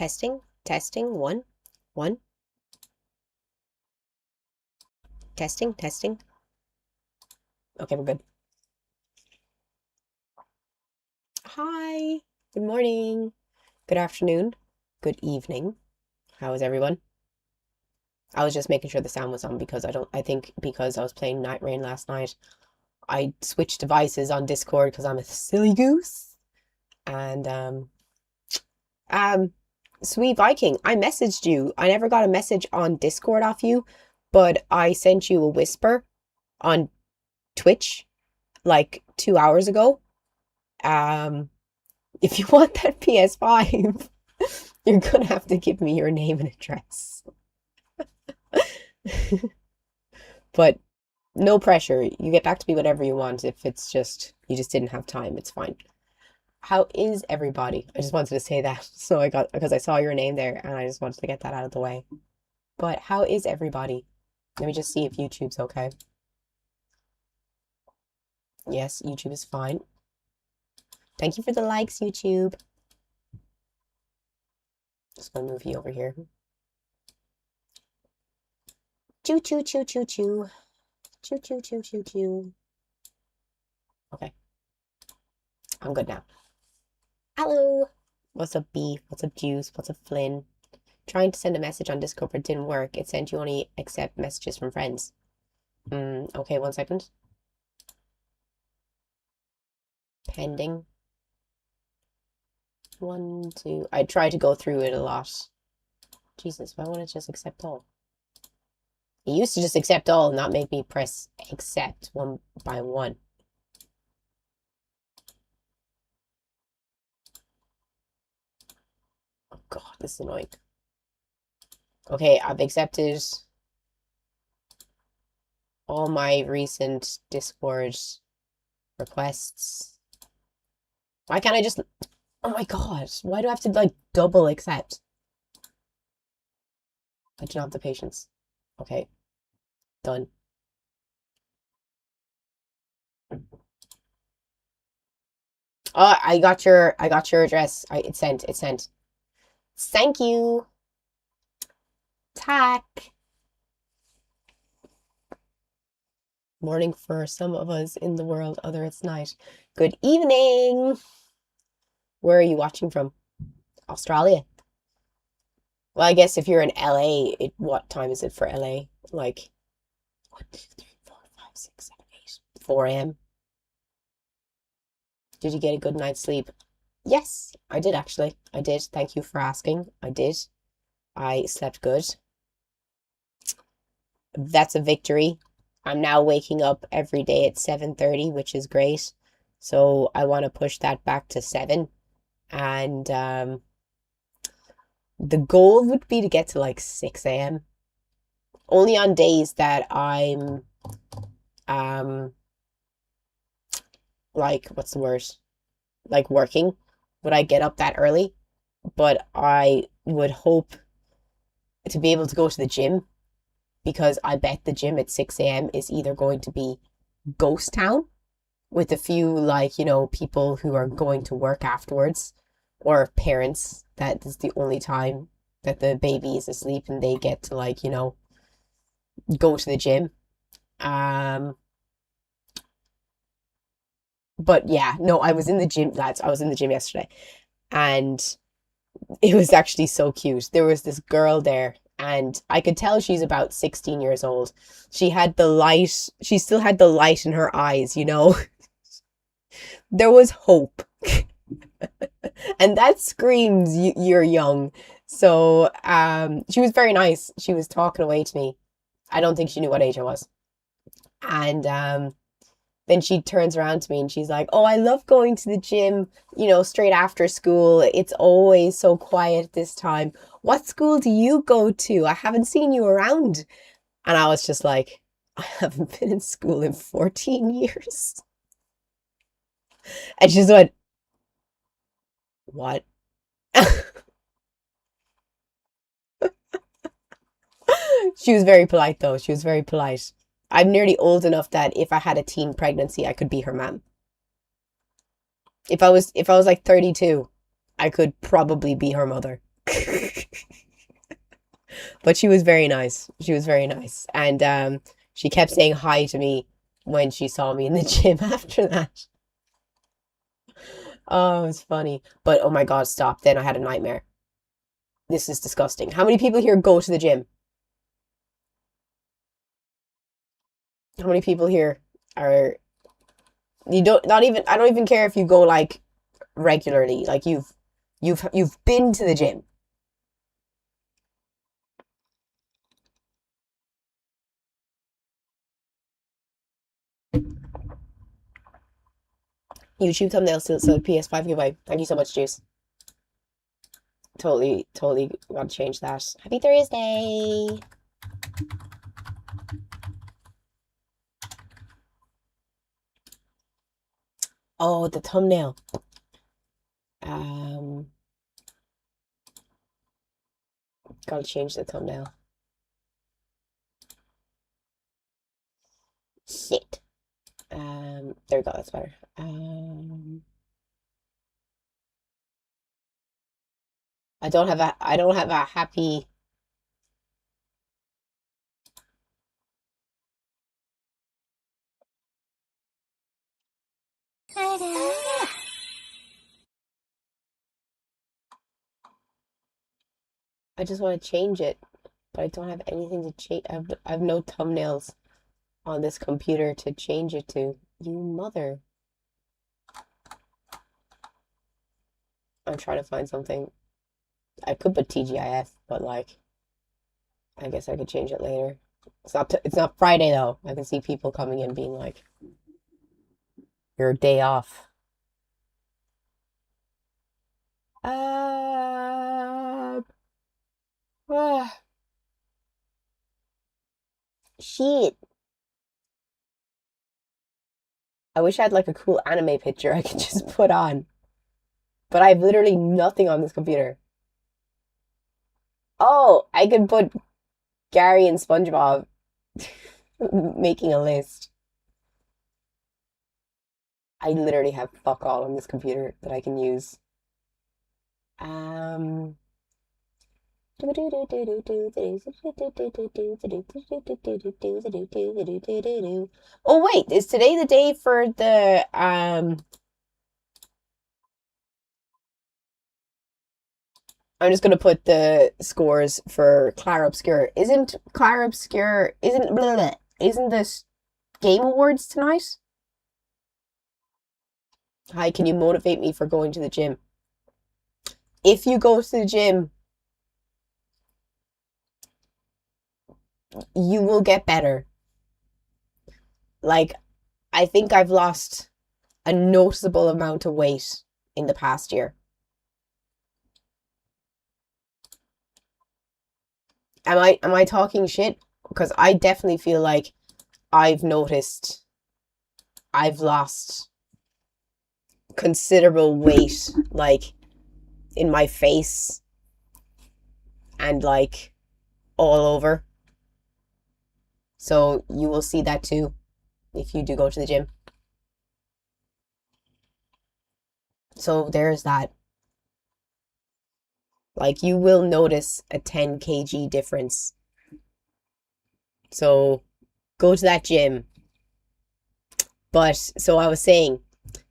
Testing, testing, one, one, testing, testing. Okay, we're good. Hi, good morning, good afternoon, good evening. How is everyone? I was just making sure the sound was on because I think because I was playing Night Rain last night, I switched devices on Discord because I'm a silly goose. And um, Sweet Viking, I messaged you. I never got a message on Discord off you, but I sent you a whisper on Twitch like 2 hours ago. Um, if you want that PS5, you're gonna have to give me your name and address. But no pressure. You get back to me whenever you want. If it's just you just didn't have time, it's fine. How is everybody? I just wanted to say that. So I got because I saw your name there and I just wanted to get that out of the way. But how is everybody? Let me just see if YouTube's okay. Yes, YouTube is fine. Thank you for the likes, YouTube. Just gonna move you over here. Choo choo choo choo choo. Choo choo choo choo choo. Okay, I'm good now. Hello. What's up, Beef? What's up, Juice? What's up, Flynn? Trying to send a message on Discord, but it didn't work. It sent you only accept messages from friends. Okay, 1 second. Pending. One, two. I tried to go through it a lot. Jesus, why won't it just accept all? It used to just accept all and not make me press accept one by one. Oh God, this is annoying. Okay, I've accepted all my recent Discord requests. Why can't I just... Oh my God, why do I have to like double accept? I don't have the patience. Okay, done. Oh, I got your address. It's sent. It's sent. Thank you. Tack. Morning for some of us in the world, other it's night. Good evening. Where are you watching from? Australia. Well, I guess if you're in LA, what time is it for LA? Like 1, 2, 3, 4, 5, 6, 7, 8, 4 a.m. Did you get a good night's sleep? Yes, I did actually. I did. Thank you for asking. I did. I slept good. That's a victory. I'm now waking up every day at 7:30, which is great. So I want to push that back to 7. And the goal would be to get to like 6 a.m. Only on days that I'm um like what's the word? Like working would I get up that early, but I would hope to be able to go to the gym because I bet the gym at 6 a.m. is either going to be ghost town with a few like, people who are going to work afterwards or parents that is the only time that the baby is asleep and they get to like, go to the gym. Um, but yeah, no, I was in the gym, lads. I was in the gym yesterday and it was actually so cute. There was this girl there and I could tell she's about 16 years old. She still had the light in her eyes. There was hope. And that screams you're young. So she was very nice. She was talking away to me. I don't think she knew what age I was. And then she turns around to me and she's like, "Oh, I love going to the gym, straight after school. It's always so quiet this time. What school do you go to? I haven't seen you around." And I was just like, "I haven't been in school in 14 years." And she just went, "What?" She was very polite though. She was very polite. I'm nearly old enough that if I had a teen pregnancy, I could be her mom. If I was like 32, I could probably be her mother. But she was very nice. She was very nice. And she kept saying hi to me when she saw me in the gym after that. Oh, it was funny. But oh my God, stop. Then I had a nightmare. This is disgusting. How many people here go to the gym? How many people here are you don't not even I don't even care if you go like regularly. Like you've been to the gym. YouTube thumbnail still so PS5 giveaway. Thank you so much, Juice. Totally want to change that. Happy Thursday. Oh, the thumbnail. Um, gotta change the thumbnail. Shit. There we go. That's better. I don't have a happy. I just want to change it, but I don't have anything to change. I have no thumbnails on this computer to change it to. You mother. I'm trying to find something. I could put TGIF, but like, I guess I could change it later. It's not Friday though. I can see people coming in being like, "Your day off." Uh, ah, shit. I wish I had like a cool anime picture I could just put on, but I have literally nothing on this computer. Oh, I could put Gary and SpongeBob making a list. I literally have fuck all on this computer that I can use. Um. Oh wait, is today the day for the I'm just gonna put the scores for Clair Obscur. Isn't Clair Obscur isn't blah, blah, blah, isn't this Game Awards tonight? Hi, can you motivate me for going to the gym? If you go to the gym, you will get better. Like, I think I've lost a noticeable amount of weight in the past year. Am I talking shit? Because I definitely feel like I've noticed I've lost considerable weight, like in my face and like all over. So you will see that too if you do go to the gym. So there's that. Like you will notice a 10 kg difference. So go to that gym. But so I was saying,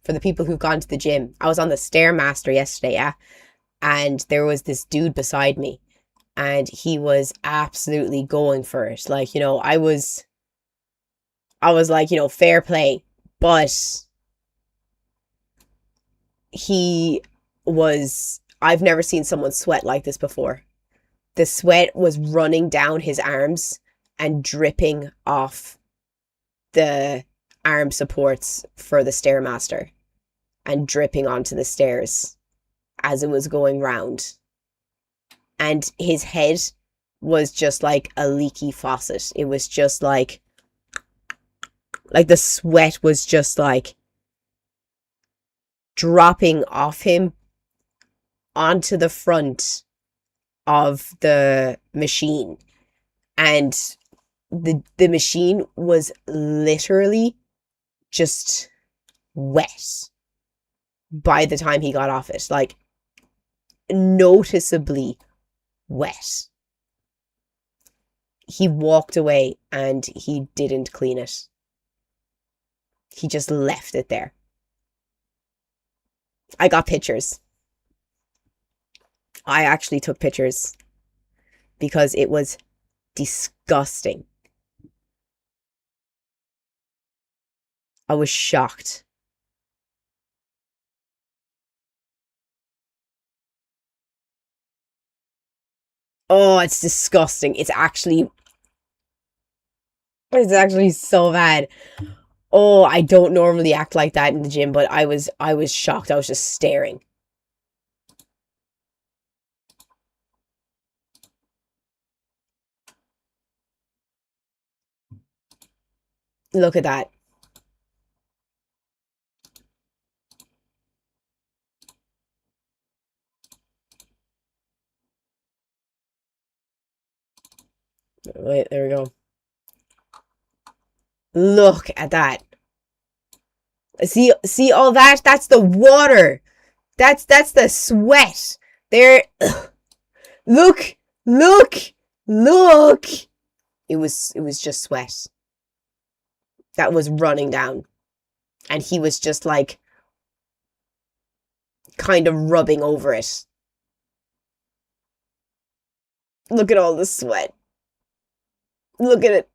for the people who've gone to the gym, I was on the Stairmaster yesterday, yeah, and there was this dude beside me, and he was absolutely going for it. Like, I was like, fair play, but he was. I've never seen someone sweat like this before. The sweat was running down his arms and dripping off the arm supports for the Stairmaster and dripping onto the stairs as it was going round. And his head was just like a leaky faucet. It was just like the sweat was just like dropping off him onto the front of the machine. And the machine was literally just wet by the time he got off it. Like noticeably wet. He walked away and he didn't clean it. He just left it there. I got pictures. I actually took pictures because it was disgusting. I was shocked. Oh, it's disgusting. It's actually so bad. Oh, I don't normally act like that in the gym, but I was shocked. I was just staring. Look at that. Wait, there we go. Look at that. See all that? That's the water. That's the sweat. There. Look, look, look. It was just sweat that was running down, and he was just like kind of rubbing over it. Look at all the sweat. Look at it.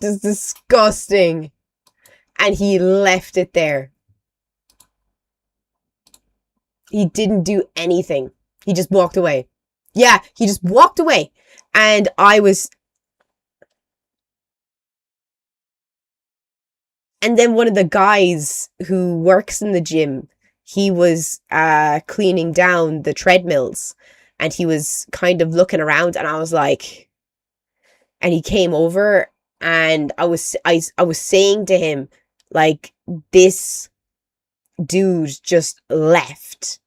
It's disgusting. And he left it there. He didn't do anything. He just walked away. Yeah, he just walked away. And and then one of the guys who works in the gym, he was cleaning down the treadmills, and he was kind of looking around, and I was like, and he came over, and I was saying to him, like, this dude just left.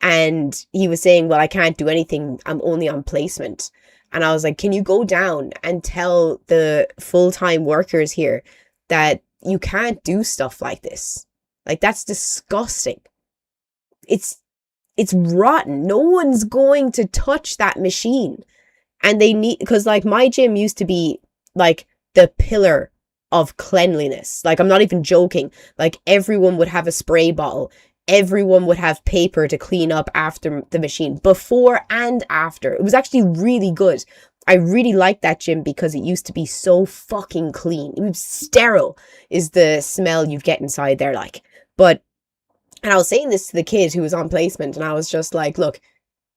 And he was saying, well, I can't do anything. I'm only on placement. And I was like, can you go down and tell the full-time workers here that you can't do stuff like this? Like, that's disgusting. It's it's rotten. No one's going to touch that machine. And they need, because like my gym used to be like the pillar of cleanliness. Like, I'm not even joking. Like, everyone would have a spray bottle. Everyone would have paper to clean up after the machine, before and after. It was actually really good. I really liked that gym because it used to be so fucking clean. It was sterile, is the smell you get inside there, like. But, and I was saying this to the kid who was on placement, and I was just like, look,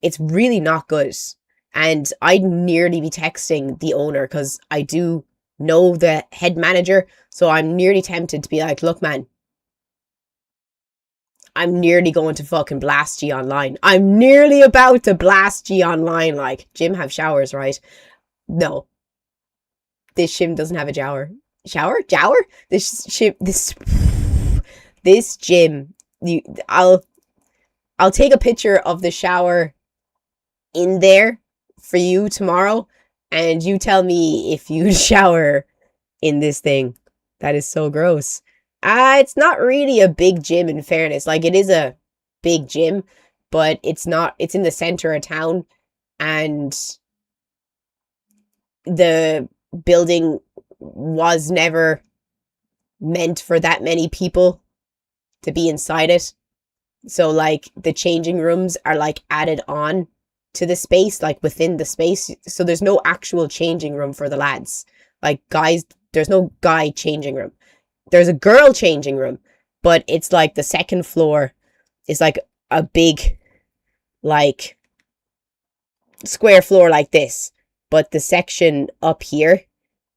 it's really not good. And I'd nearly be texting the owner, because I do know the head manager, so I'm nearly tempted to be like, look, man, I'm nearly going to fucking blast you online. I'm nearly about to blast you online. Like, gym have showers, right? No. This gym doesn't have a shower. Shower? This gym, I'll take a picture of the shower in there for you tomorrow, and you tell me if you shower in this thing. That is so gross. It's not really a big gym, in fairness. Like, it is a big gym, but it's not, it's in the center of town, and the building was never meant for that many people to be inside it. So, like, the changing rooms are, like, added on to the space, like, within the space. So there's no actual changing room for the lads. Like, guys, there's no guy changing room. There's a girl changing room, but it's like the second floor is like a big, like, square floor like this. But the section up here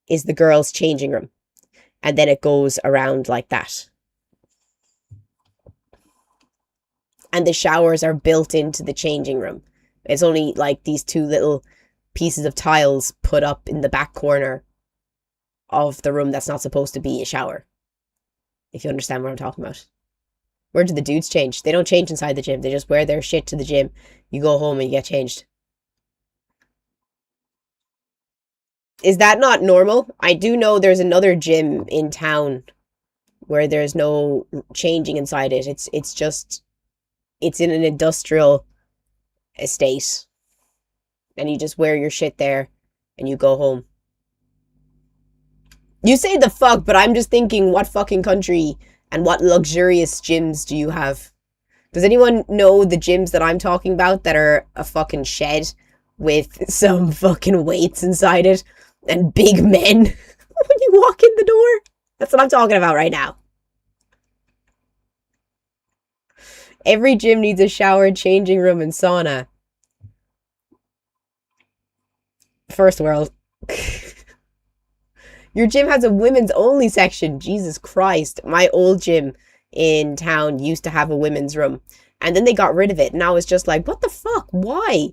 is the girls' changing room. And then it goes around like that. And the showers are built into the changing room. It's only like these two little pieces of tiles put up in the back corner of the room that's not supposed to be a shower. If you understand what I'm talking about. Where do the dudes change? They don't change inside the gym. They just wear their shit to the gym. You go home and you get changed. Is that not normal? I do know there's another gym in town where there's no changing inside it. It's just it's in an industrial estate, and you just wear your shit there and you go home. You say the fuck, but I'm just thinking, what fucking country and what luxurious gyms do you have? Does anyone know the gyms that I'm talking about that are a fucking shed with some fucking weights inside it and big men when you walk in the door? That's what I'm talking about right now. Every gym needs a shower, changing room, and sauna. First world. Your gym has a women's only section. Jesus Christ. My old gym in town used to have a women's room. And then they got rid of it. And I was just like, what the fuck? Why?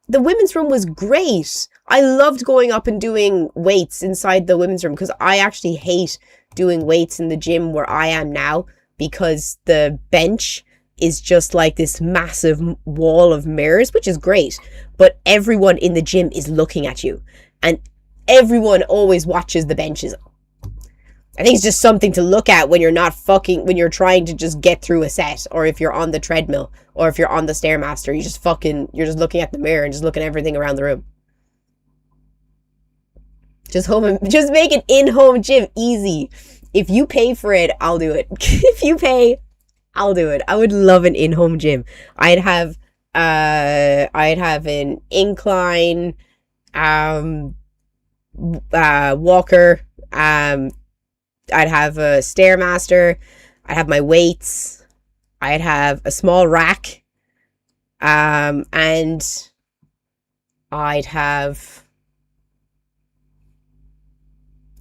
The women's room was great. I loved going up and doing weights inside the women's room because I actually hate doing weights in the gym where I am now because the bench is just like this massive wall of mirrors, which is great. But everyone in the gym is looking at you. And everyone always watches the benches. I think it's just something to look at when you're not fucking, when you're trying to just get through a set, or if you're on the treadmill, or if you're on the Stairmaster, you're just looking at the mirror and just looking at everything around the room. Just make an in-home gym easy. If you pay for it, I'll do it. If you pay, I'll do it. I would love an in-home gym. I'd have an incline, walker, I'd have a Stairmaster, I'd have my weights, I'd have a small rack, and I'd have,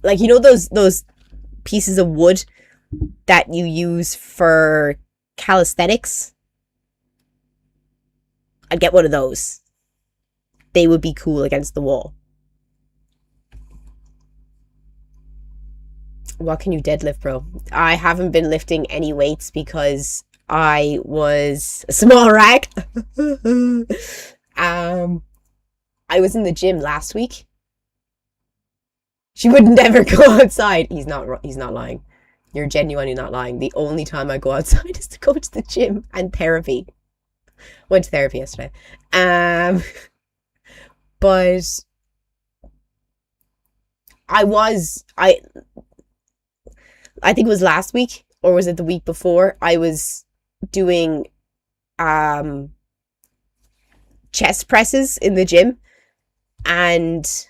like, you know those pieces of wood that you use for calisthenics? I'd get one of those. They would be cool against the wall. What can you deadlift, bro? I haven't been lifting any weights because I was a small rack. I was in the gym last week. She would never go outside. He's not lying. You're genuinely not lying. The only time I go outside is to go to the gym and therapy. Went to therapy yesterday. But I think it was last week, or was it the week before, I was doing chest presses in the gym, and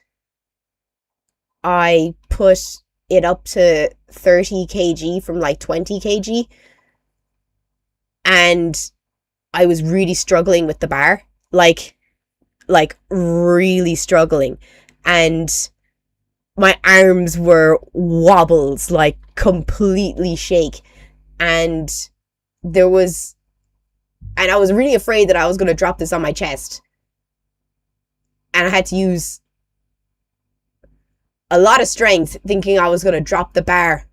I put it up to 30 kg from like 20 kg, and I was really struggling with the bar, like really struggling, and my arms were wobbles, like completely shake, and I was really afraid that I was going to drop this on my chest, and I had to use a lot of strength thinking I was going to drop the bar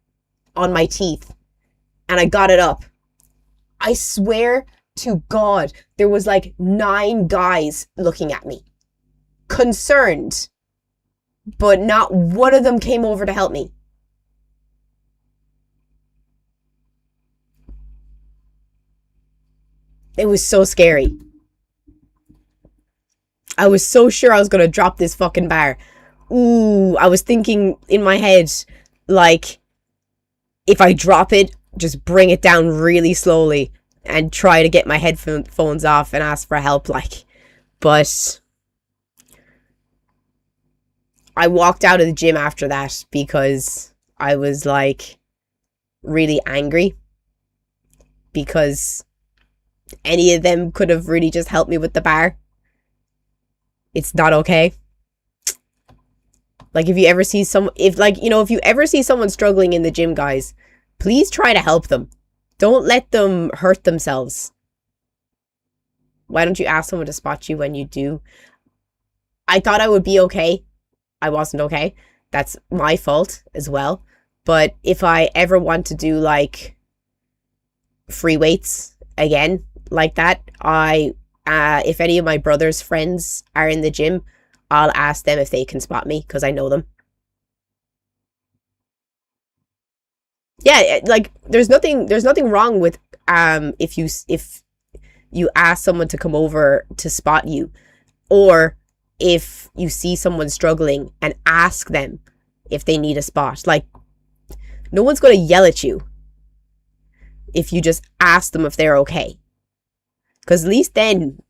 on my teeth, and I got it up. I swear to God, there was like 9 guys looking at me, concerned, but not one of them came over to help me. It was so scary. I was so sure I was going to drop this fucking bar. Ooh, I was thinking in my head, like, if I drop it, just bring it down really slowly and try to get my headphones off and ask for help, like. But I walked out of the gym after that because I was, like, really angry because any of them could have really just helped me with the bar. It's not okay. Like, if you ever see if you ever see someone struggling in the gym, guys, please try to help them. Don't let them hurt themselves. Why don't you ask someone to spot you when you do? I thought I would be okay. I wasn't okay. That's my fault as well. But if I ever want to do, like, free weights again, like that, if any of my brother's friends are in the gym, I'll ask them if they can spot me because I know them. Yeah, like there's nothing wrong with if you ask someone to come over to spot you, or if you see someone struggling and ask them if they need a spot. Like, no one's going to yell at you if you just ask them if they're okay. Because at least then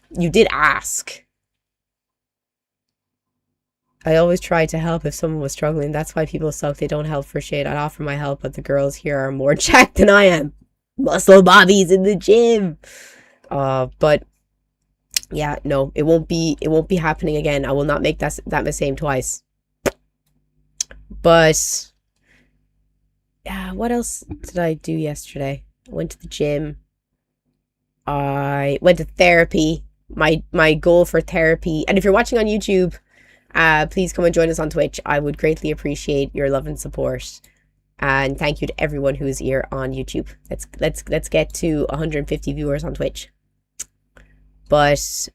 you did ask. I always try to help if someone was struggling. That's why people suck. They don't help for shit. I'd offer my help, but the girls here are more jacked than I am. Muscle bobbies in the gym. But yeah, no, it won't be happening again. I will not make that mistake twice. But yeah, what else did I do yesterday? I went to the gym. I went to therapy. My goal for therapy. And if you're watching on YouTube, please come and join us on Twitch. I would greatly appreciate your love and support. And thank you to everyone who is here on YouTube. Let's get to 150 viewers on Twitch. But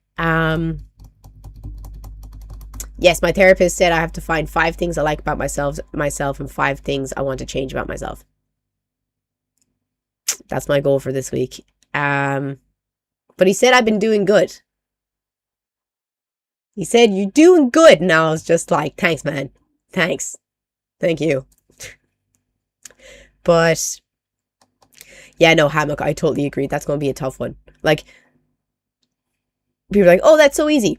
yes, my therapist said I have to find 5 things I like about myself and 5 things I want to change about myself. That's my goal for this week. But he said I've been doing good. He said, "You're doing good." And I was just like, thanks, man. Thanks. Thank you. But yeah, no, Hammock, I totally agree. That's going to be a tough one. Like, people are like, oh, that's so easy.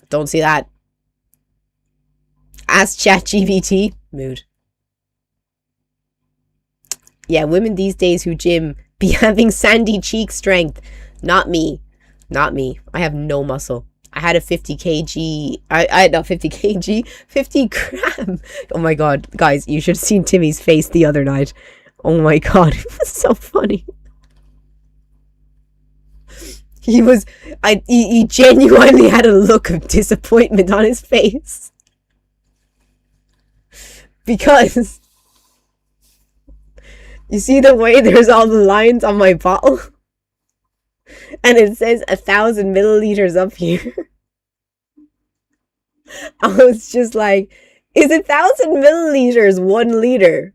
Don't see that. Ask ChatGPT. Mood. Yeah, women these days who gym be having sandy cheek strength. Not me. Not me. I have no muscle. I had a 50 kg. I not 50 kg, 50 gram. Oh my god, guys, you should have seen Timmy's face the other night. Oh my god, it was so funny. He genuinely had a look of disappointment on his face. Because you see the way there's all the lines on my bottle? And it says 1,000 milliliters up here. I was just like, is 1,000 milliliters 1 liter?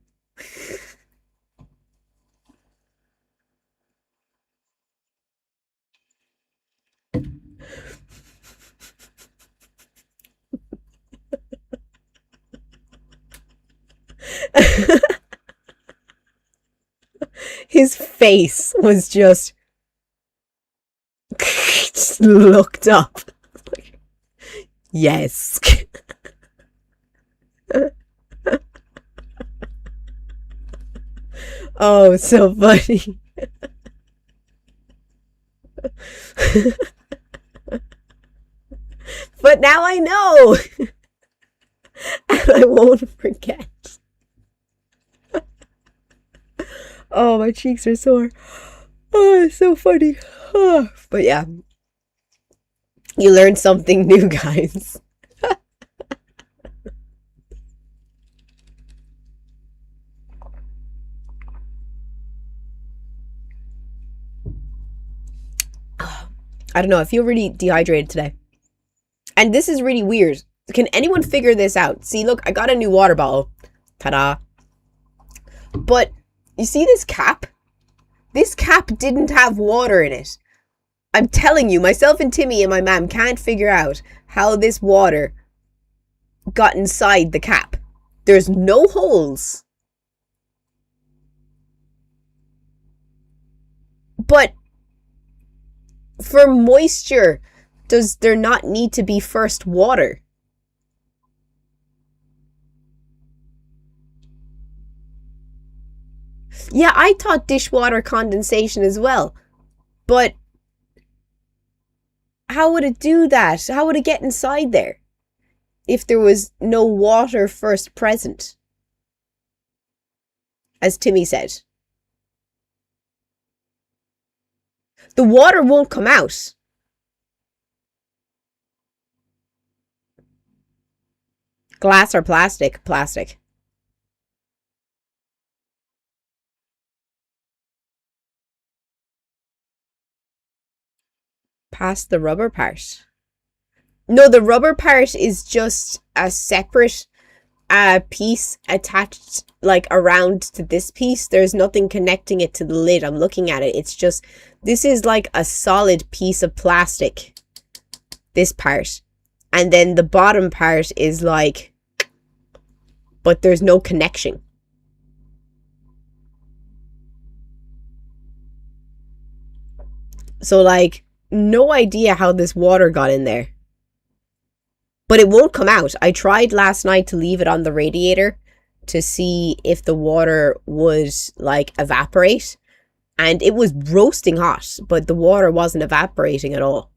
His face was just looked up. Yes. Oh, so funny. But now I know. And I won't forget. Oh, my cheeks are sore. Oh, it's so funny. Oh, but yeah. You learned something new, guys. I don't know. I feel really dehydrated today. And this is really weird. Can anyone figure this out? See, look, I got a new water bottle. Ta-da. But you see this cap? This cap didn't have water in it. I'm telling you, myself and Timmy and my mom can't figure out how this water got inside the cap. There's no holes. But for moisture, does there not need to be first water? Yeah, I thought dishwater condensation as well. But how would it do that? How would it get inside there if there was no water first present? As Timmy said. The water won't come out. Glass or plastic? Plastic. Past the rubber part. No, the rubber part is just a separate piece attached like around to this piece. There's nothing connecting it to the lid. I'm looking at it. It's just, this is like a solid piece of plastic, this part. And then the bottom part is like, but there's no connection. So like, no idea how this water got in there. But it won't come out. I tried last night to leave it on the radiator to see if the water would like evaporate. And it was roasting hot, but the water wasn't evaporating at all.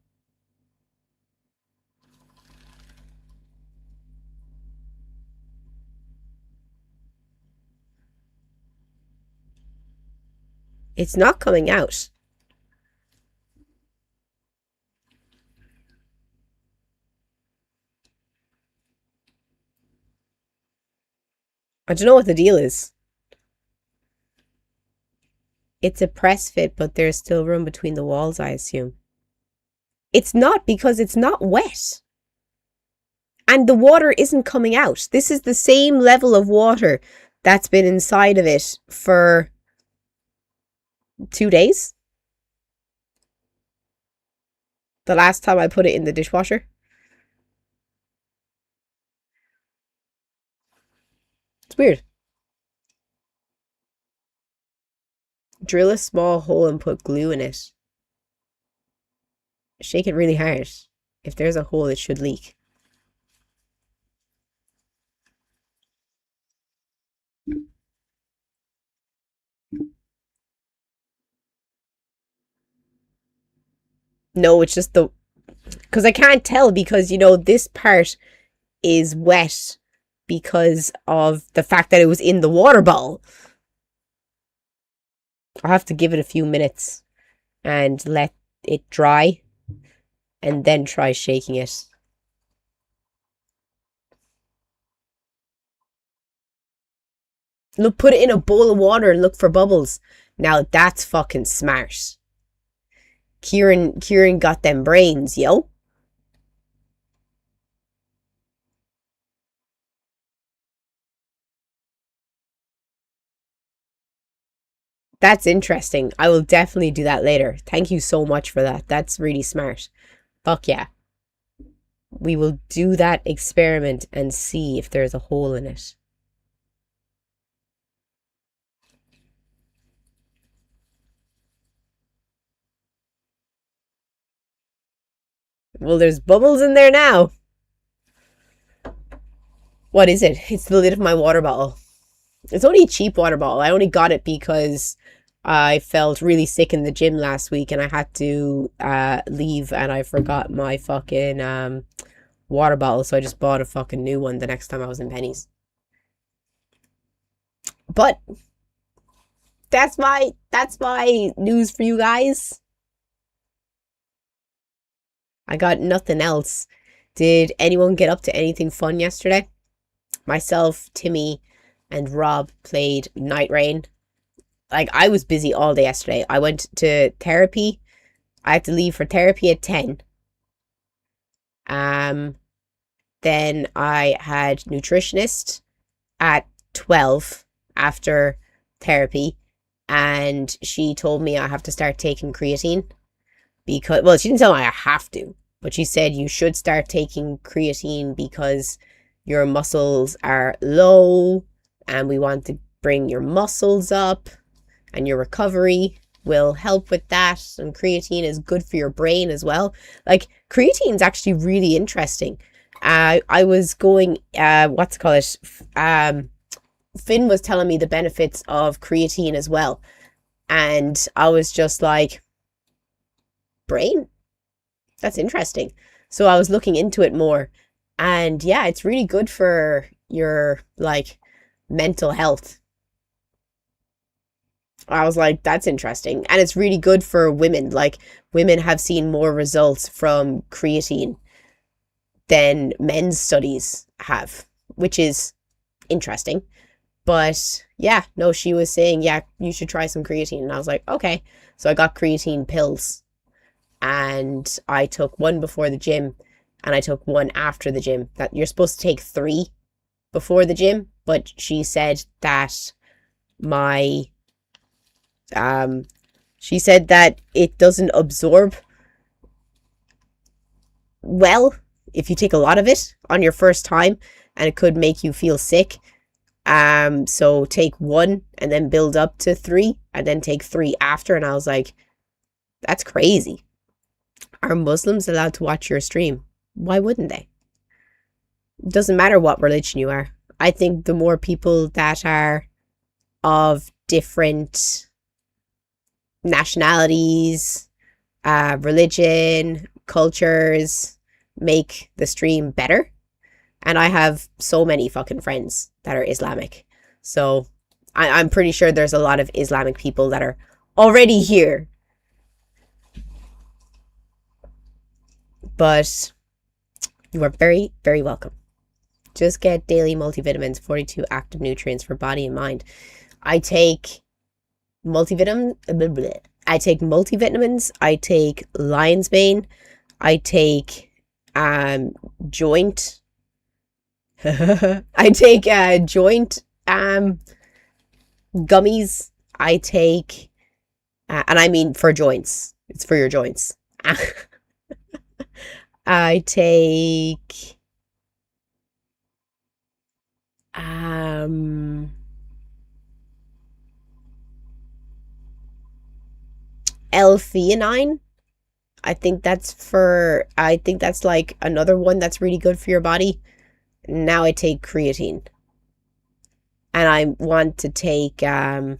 It's not coming out. I don't know what the deal is. It's a press fit, but there's still room between the walls, I assume. It's not, because it's not wet. And the water isn't coming out. This is the same level of water that's been inside of it for 2 days. The last time I put it in the dishwasher. It's weird. Drill a small hole and put glue in it. Shake it really hard. If there's a hole, it should leak. No, it's just the... Because I can't tell, because, you know, this part is wet because of the fact that it was in the water bottle. I'll have to give it a few minutes and let it dry and then try shaking it. Look, put it in a bowl of water and look for bubbles. Now that's fucking smart. Kieran got them brains, yo. That's interesting. I will definitely do that later. Thank you so much for that. That's really smart. Fuck yeah. We will do that experiment and see if there's a hole in it. Well, there's bubbles in there now. What is it? It's the lid of my water bottle. It's only a cheap water bottle. I only got it because I felt really sick in the gym last week and I had to leave and I forgot my fucking water bottle. So I just bought a fucking new one the next time I was in Penny's. But that's my news for you guys. I got nothing else. Did anyone get up to anything fun yesterday? Myself, Timmy, and Rob played Night Rain. Like, I was busy all day yesterday. I went to therapy. I had to leave for therapy at 10. Then I had nutritionist at 12 after therapy. And she told me I have to start taking creatine. Because, well, she didn't tell me I have to. But she said you should start taking creatine because your muscles are low and we want to bring your muscles up and your recovery will help with that. And creatine is good for your brain as well. Like, creatine is actually really interesting. I was going, what's it called? Finn was telling me the benefits of creatine as well. And I was just like, brain? That's interesting. So I was looking into it more. And yeah, it's really good for your, like, mental health. I was like, that's interesting. And it's really good for women. Like, women have seen more results from creatine than men's studies have, which is interesting. But yeah, no, she was saying, yeah, you should try some creatine. And I was like, okay. So I got creatine pills and I took one before the gym and I took one after the gym. That you're supposed to take three before the gym, but she said that my she said that it doesn't absorb well if you take a lot of it on your first time, and it could make you feel sick. So take one and then build up to three and then take three after. And I was like, that's crazy. Are Muslims allowed to watch your stream? Why wouldn't they? It doesn't matter what religion you are. I think the more people that are of different nationalities, religion, cultures make the stream better. And I have so many fucking friends that are Islamic. So I'm pretty sure there's a lot of Islamic people that are already here. But you are very, very welcome. Just get daily multivitamins, 42 active nutrients for body and mind. I take multivitamins. I take multivitamins. I take lion's mane. I take joint. I take joint gummies. I take, and I mean for joints. It's for your joints. I take L-theanine. I think that's like another one that's really good for your body. Now I take creatine. And I want to take my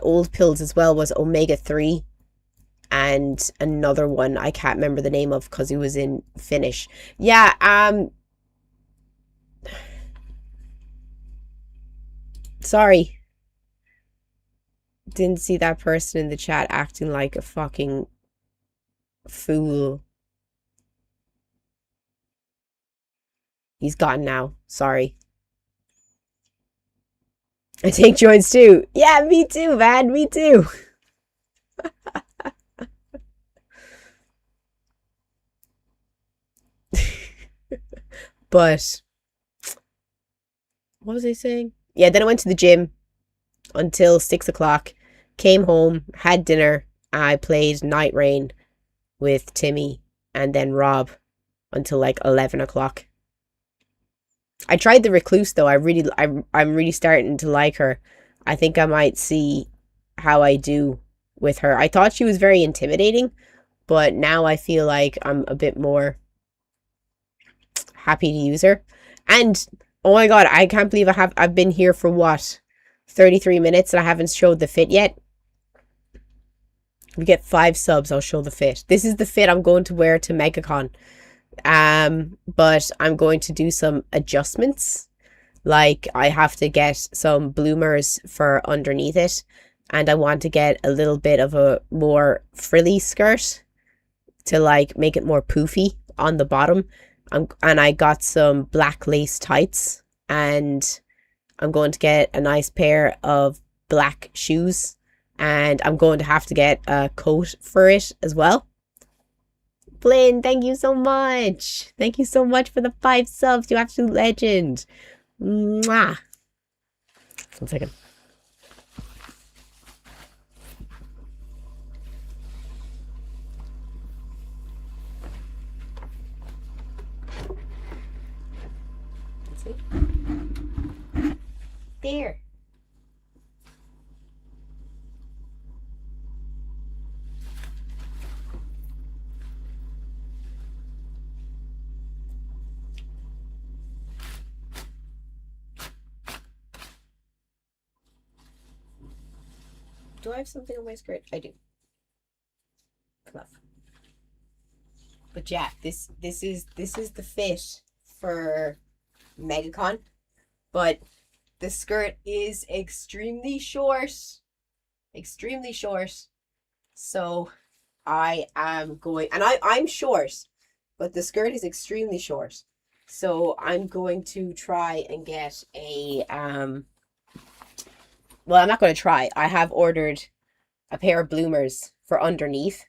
old pills as well was omega-3 and another one I can't remember the name of because it was in Finnish. Yeah, sorry. Didn't see that person in the chat acting like a fucking fool. He's gone now. Sorry. I take joints too. Yeah, me too, man. Me too. But what was I saying? Yeah, then I went to the gym until 6 o'clock, came home, had dinner. I played Night Rain with Timmy and then Rob until like 11 o'clock. I tried the recluse though. I'm really starting to like her. I think I might see how I do with her. I thought she was very intimidating, but now I feel like I'm a bit more happy to use her. And oh my god, I can't believe I've been here for what, 33 minutes and I haven't showed the fit yet. We get 5 subs, I'll show the fit. This is the fit I'm going to wear to MegaCon. But I'm going to do some adjustments. Like I have to get some bloomers for underneath it, and I want to get a little bit of a more frilly skirt to like make it more poofy on the bottom. And I got some black lace tights, and I'm going to get a nice pair of black shoes, and I'm going to have to get a coat for it as well. Flynn, thank you so much. Thank you so much for the 5 subs, you absolute legend. Mwah. 1 second. Let's see. There. Do I have something on my skirt? I do. Fluff. But yeah, this is the fit for MegaCon. But the skirt is extremely short. Extremely short. So I am going, and I'm short, but the skirt is extremely short. So I'm going to try and get a well, I'm not going to try. I have ordered a pair of bloomers for underneath,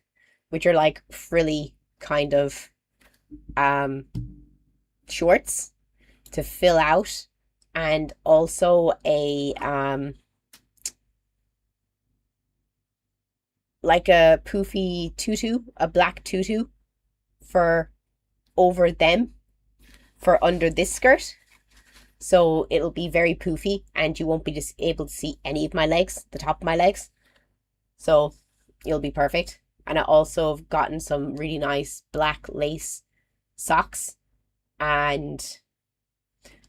which are like frilly kind of um shorts to fill out, and also a like a poofy tutu, a black tutu for over them for under this skirt. So it'll be very poofy and you won't be just able to see any of my legs, the top of my legs. So you'll be perfect. And I also have gotten some really nice black lace socks. And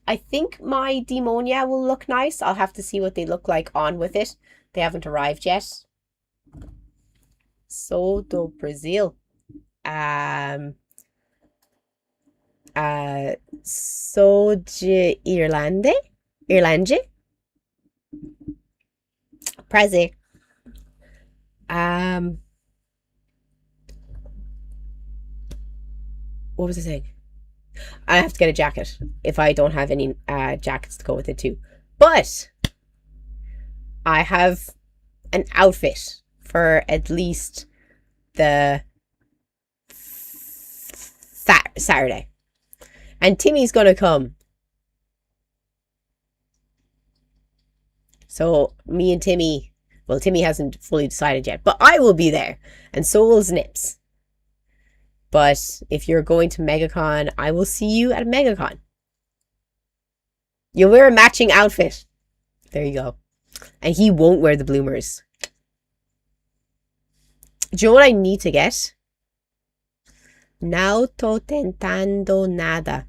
I think my Demonia will look nice. I'll have to see what they look like on with it. They haven't arrived yet. Sou do Brasil. Sou de Irlande. Irlande. Prazer. What was I saying? I have to get a jacket if I don't have any jackets to go with it too. But I have an outfit for at least the Saturday. And Timmy's gonna come. So me and Timmy, well, Timmy hasn't fully decided yet, but I will be there. And so will Snips. But if you're going to MegaCon, I will see you at MegaCon. You'll wear a matching outfit. There you go. And he won't wear the bloomers. Do you know what I need to get? Não tô tentando nada.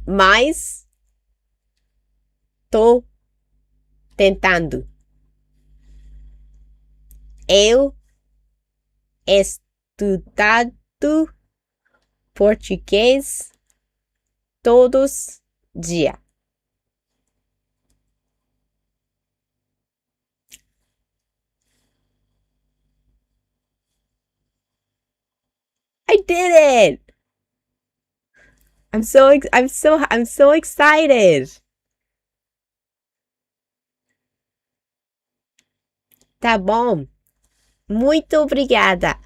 Mas tô tentando. Eu estudado português todos dia. I did it. I'm so excited. Tá bom. Muito obrigada.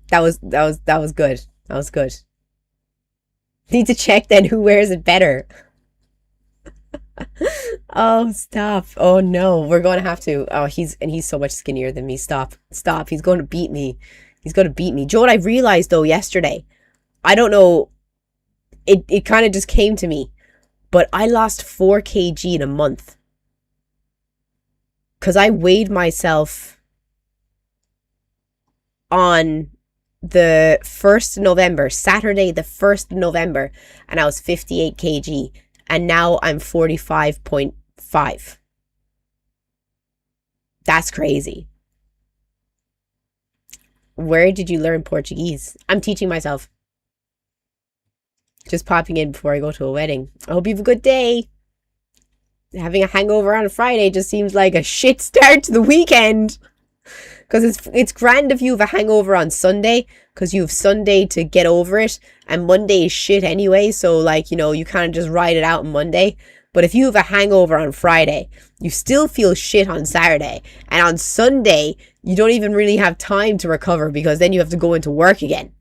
That was good. That was good. Need to check then who wears it better. Oh, stop. Oh no, we're going to have to. Oh, he's so much skinnier than me. Stop. Stop. He's going to beat me. He's going to beat me. Do you know what I realized though yesterday? I don't know. It kind of just came to me. But I lost 4 kg in a month. Because I weighed myself on the 1st of November, Saturday the 1st of November, and I was 58 kg. And now I'm 45.5. That's crazy. Where did you learn Portuguese? I'm teaching myself. Just popping in before I go to a wedding. I hope you have a good day. Having a hangover on a Friday just seems like a shit start to the weekend. Because it's grand if you have a hangover on Sunday, because you have Sunday to get over it, and Monday is shit anyway, so like, you know, you kind of just ride it out on Monday. But if you have a hangover on Friday, you still feel shit on Saturday, and on Sunday, you don't even really have time to recover, because then you have to go into work again.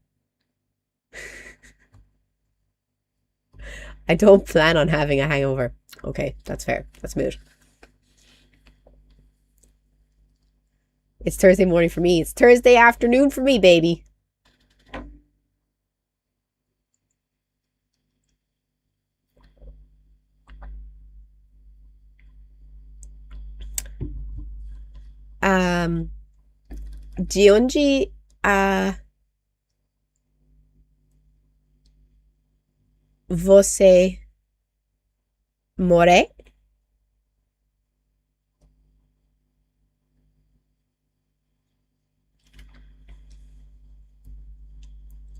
I don't plan on having a hangover. Okay, that's fair. That's mood. It's Thursday morning for me. It's Thursday afternoon for me, baby. De onde você mora?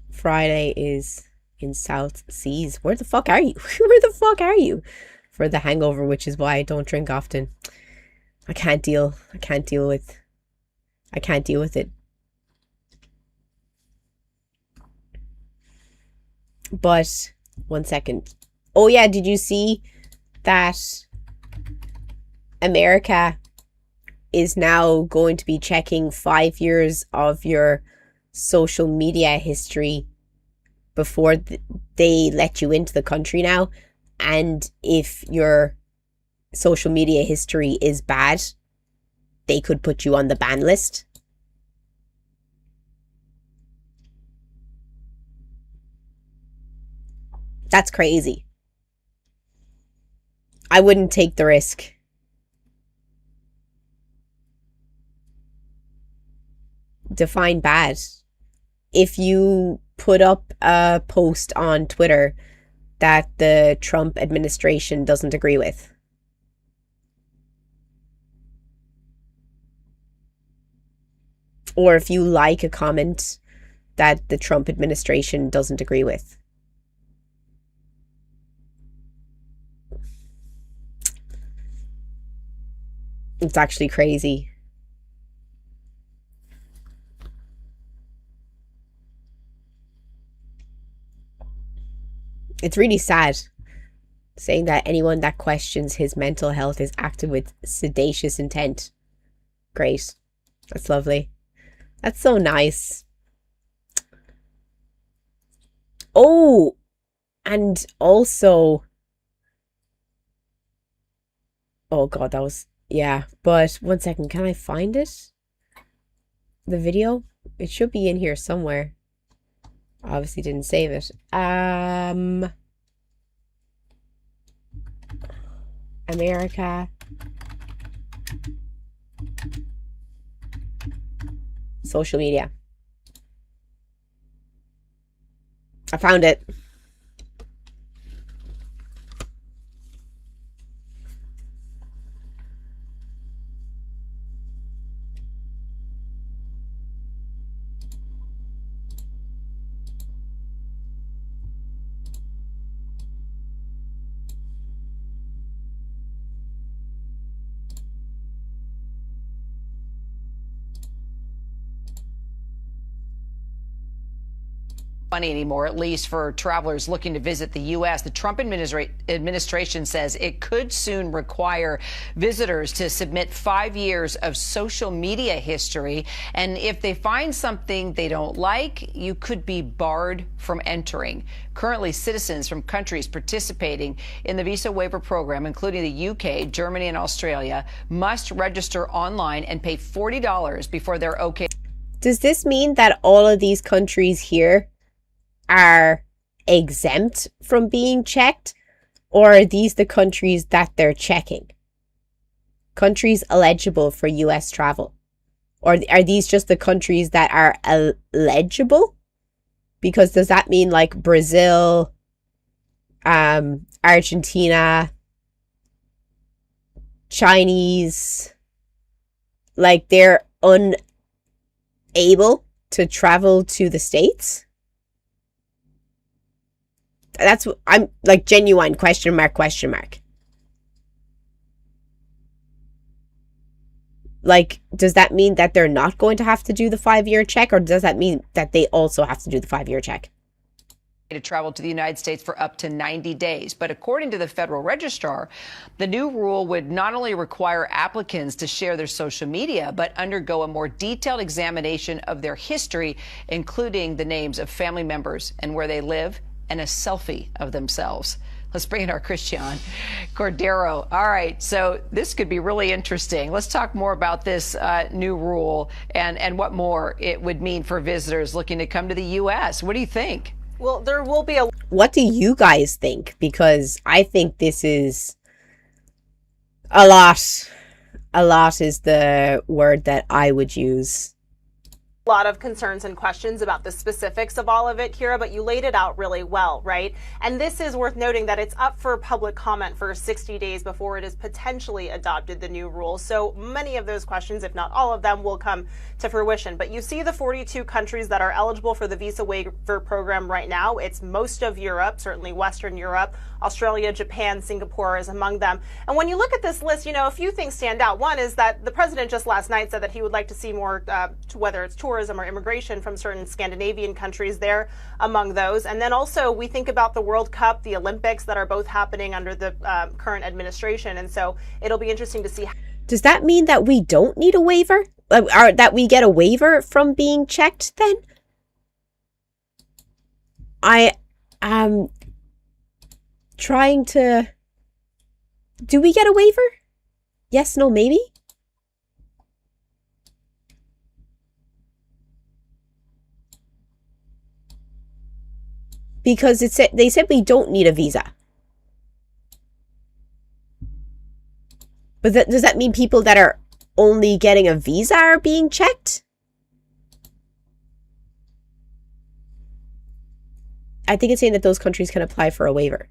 Friday is in South Seas. Where the fuck are you? Where the fuck are you? For the hangover, which is why I don't drink often. I can't deal with it. But 1 second. Oh yeah, did you see that America is now going to be checking 5 years of your social media history before they let you into the country now? And if your social media history is bad, they could put you on the ban list. That's crazy. I wouldn't take the risk. Define bad. If you put up a post on Twitter that the Trump administration doesn't agree with, or if you like a comment that the Trump administration doesn't agree with. It's actually crazy. It's really sad, saying that anyone that questions his mental health is acting with seditious intent. Great. That's lovely. That's so nice. Oh, and also, oh God, that was, yeah. But 1 second, can I find it? The video? It should be in here somewhere. Obviously didn't save it. America. Social media. I found it. Money anymore, at least for travelers looking to visit the U.S. The Trump administration says it could soon require visitors to submit 5 years of social media history. And if they find something they don't like, you could be barred from entering. Currently, citizens from countries participating in the visa waiver program, including the U.K., Germany, and Australia, must register online and pay $40 before they're okay. Does this mean that all of these countries here are exempt from being checked, or are these the countries that they're checking? Countries eligible for US travel, or are these just the countries that are eligible? Because does that mean like Brazil, Argentina, Chinese, like they're unable to travel to the States? That's what I'm like, genuine question mark. Like, does that mean that they're not going to have to do the 5-year check, or does that mean that they also have to do the 5-year check? To travel to the United States for up to 90 days. But according to the federal registrar, the new rule would not only require applicants to share their social media, but undergo a more detailed examination of their history, including the names of family members and where they live, and a selfie of themselves. Let's bring in our Christian Cordero. All right, so this could be really interesting. Let's talk more about this new rule and what more it would mean for visitors looking to come to the U.S. What do you think? Well, there will be a... What do you guys think? Because I think this is a lot. A lot is the word that I would use. lot of concerns and questions about the specifics of all of it, Kira, but you laid it out really well, right? And this is worth noting that it's up for public comment for 60 days before it is potentially adopted, the new rules. So many of those questions, if not all of them, will come to fruition. But you see the 42 countries that are eligible for the visa waiver program right now. It's most of Europe, certainly Western Europe, Australia, Japan, Singapore is among them. And when you look at this list, you know, a few things stand out. One is that the president just last night said that he would like to see more, whether it's tourism tourism or immigration from certain Scandinavian countries. They're among those. And then also we think about the World Cup, the Olympics that are both happening under the current administration. And so it'll be interesting to see. Does that mean that we don't need a waiver? Or that we get a waiver from being checked then? I am trying to... Do we get a waiver? Yes, no, maybe? Because they said we don't need a visa. But does that mean people that are only getting a visa are being checked? I think it's saying that those countries can apply for a waiver.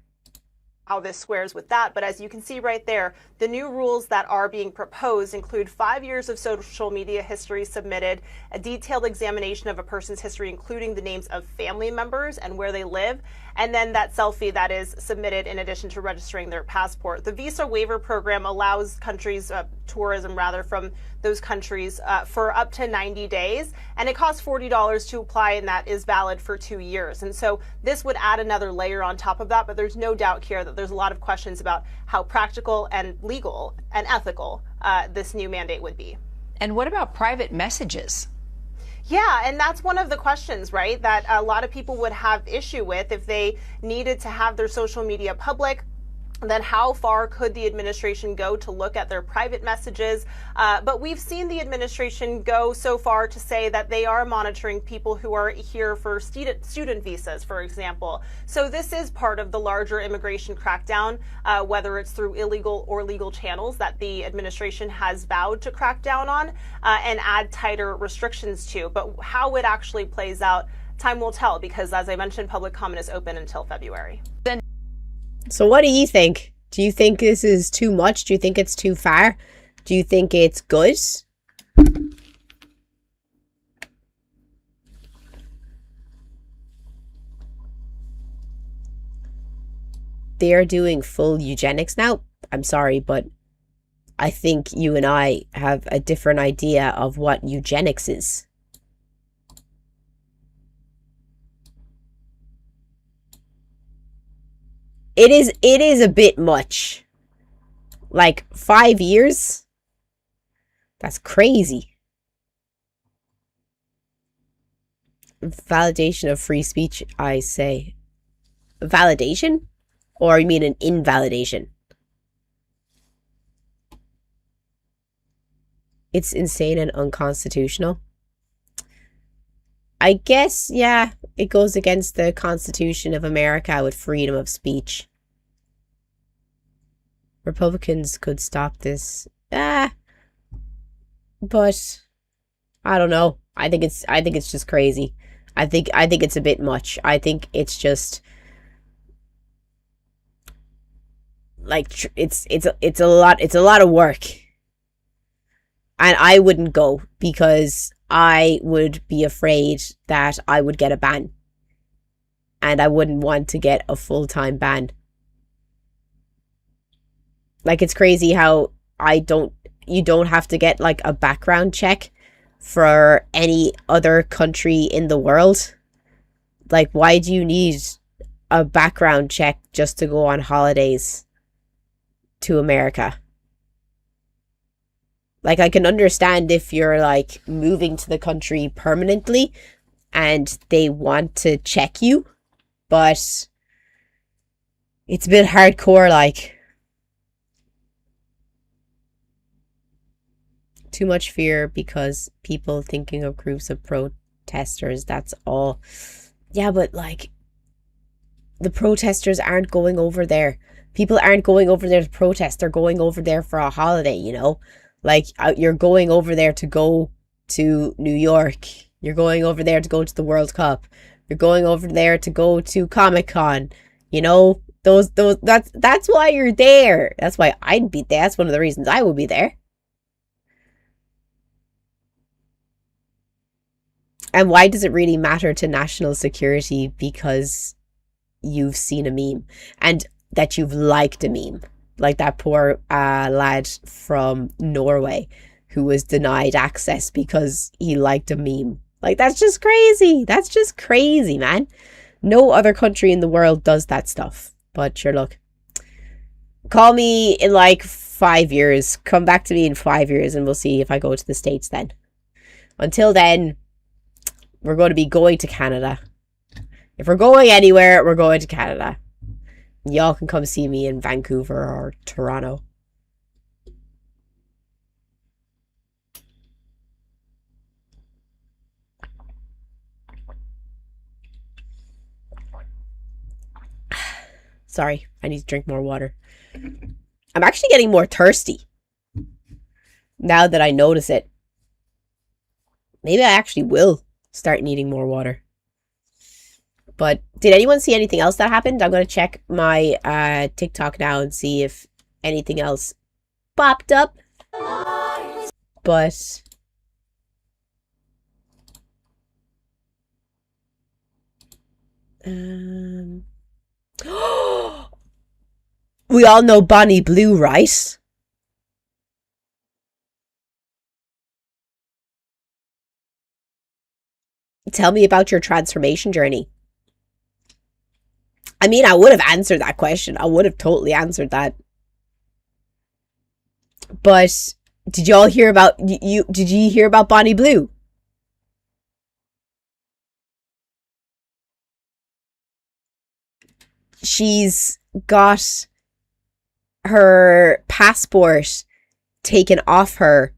How this squares with that. But as you can see right there, the new rules that are being proposed include 5 years of social media history submitted, a detailed examination of a person's history, including the names of family members and where they live, and then that selfie that is submitted in addition to registering their passport. The visa waiver program allows countries, tourism rather, from those countries for up to 90 days, and it costs $40 to apply, and that is valid for 2 years. And so this would add another layer on top of that, but there's no doubt here that there's a lot of questions about how practical and legal and ethical this new mandate would be. And what about private messages? Yeah, and that's one of the questions, right, that a lot of people would have issue with if they needed to have their social media public. Then how far could the administration go to look at their private messages? But we've seen the administration go so far to say that they are monitoring people who are here for student visas, for example. So this is part of the larger immigration crackdown, whether it's through illegal or legal channels that the administration has vowed to crack down on and add tighter restrictions to. But how it actually plays out, time will tell, because as I mentioned, public comment is open until February. So what do you think? Do you think this is too much? Do you think it's too far? Do you think it's good? They're doing full eugenics now. I'm sorry, but I think you and I have a different idea of what eugenics is. It is a bit much. Like 5 years? That's crazy. Validation of free speech, I say. Validation? Or you mean an invalidation? It's insane and unconstitutional. I guess, yeah, it goes against the Constitution of America with freedom of speech. Republicans could stop this. But I don't know. I think it's just crazy. I think it's a bit much. I think it's just like it's a lot of work. And I wouldn't go because I would be afraid that I would get a ban. And I wouldn't want to get a full-time ban. Like, it's crazy how you don't have to get like a background check for any other country in the world. Like, why do you need a background check just to go on holidays to America? Like, I can understand if you're, like, moving to the country permanently and they want to check you, but it's a bit hardcore, like. Too much fear because people thinking of groups of protesters, that's all. Yeah, but, like, the protesters aren't going over there. People aren't going over there to protest. They're going over there for a holiday, you know? Like, you're going over there to go to New York. You're going over there to go to the World Cup. You're going over there to go to Comic-Con. You know, that's why you're there. That's why I'd be there. That's one of the reasons I would be there. And why does it really matter to national security? Because you've seen a meme and that you've liked a meme. Like that poor lad from Norway who was denied access because he liked a meme Like, that's just crazy. That's just crazy, man. No other country in the world does that stuff. But sure, look. Call me in like 5 years. Come back to me in 5 years and we'll see if I go to the States then. Until then, we're going to be going to Canada. If we're going anywhere, we're going to Canada. Y'all can come see me in Vancouver or Toronto. Sorry, I need to drink more water. I'm actually getting more thirsty now that I notice it. Maybe I actually will start needing more water. But did anyone see anything else that happened? I'm going to check my TikTok now and see if anything else popped up. But we all know Bonnie Blue, right? Tell me about your transformation journey. I mean, I would have answered that question. I would have totally answered that. But did y'all hear about did you hear about Bonnie Blue? She's got her passport taken off her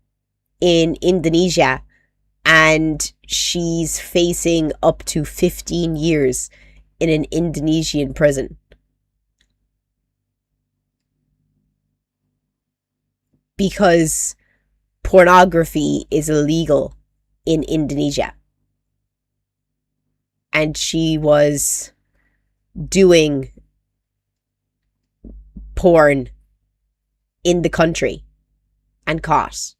in Indonesia, and she's facing up to 15 years in an Indonesian prison. Because pornography is illegal in Indonesia. And she was doing porn in the country and caught.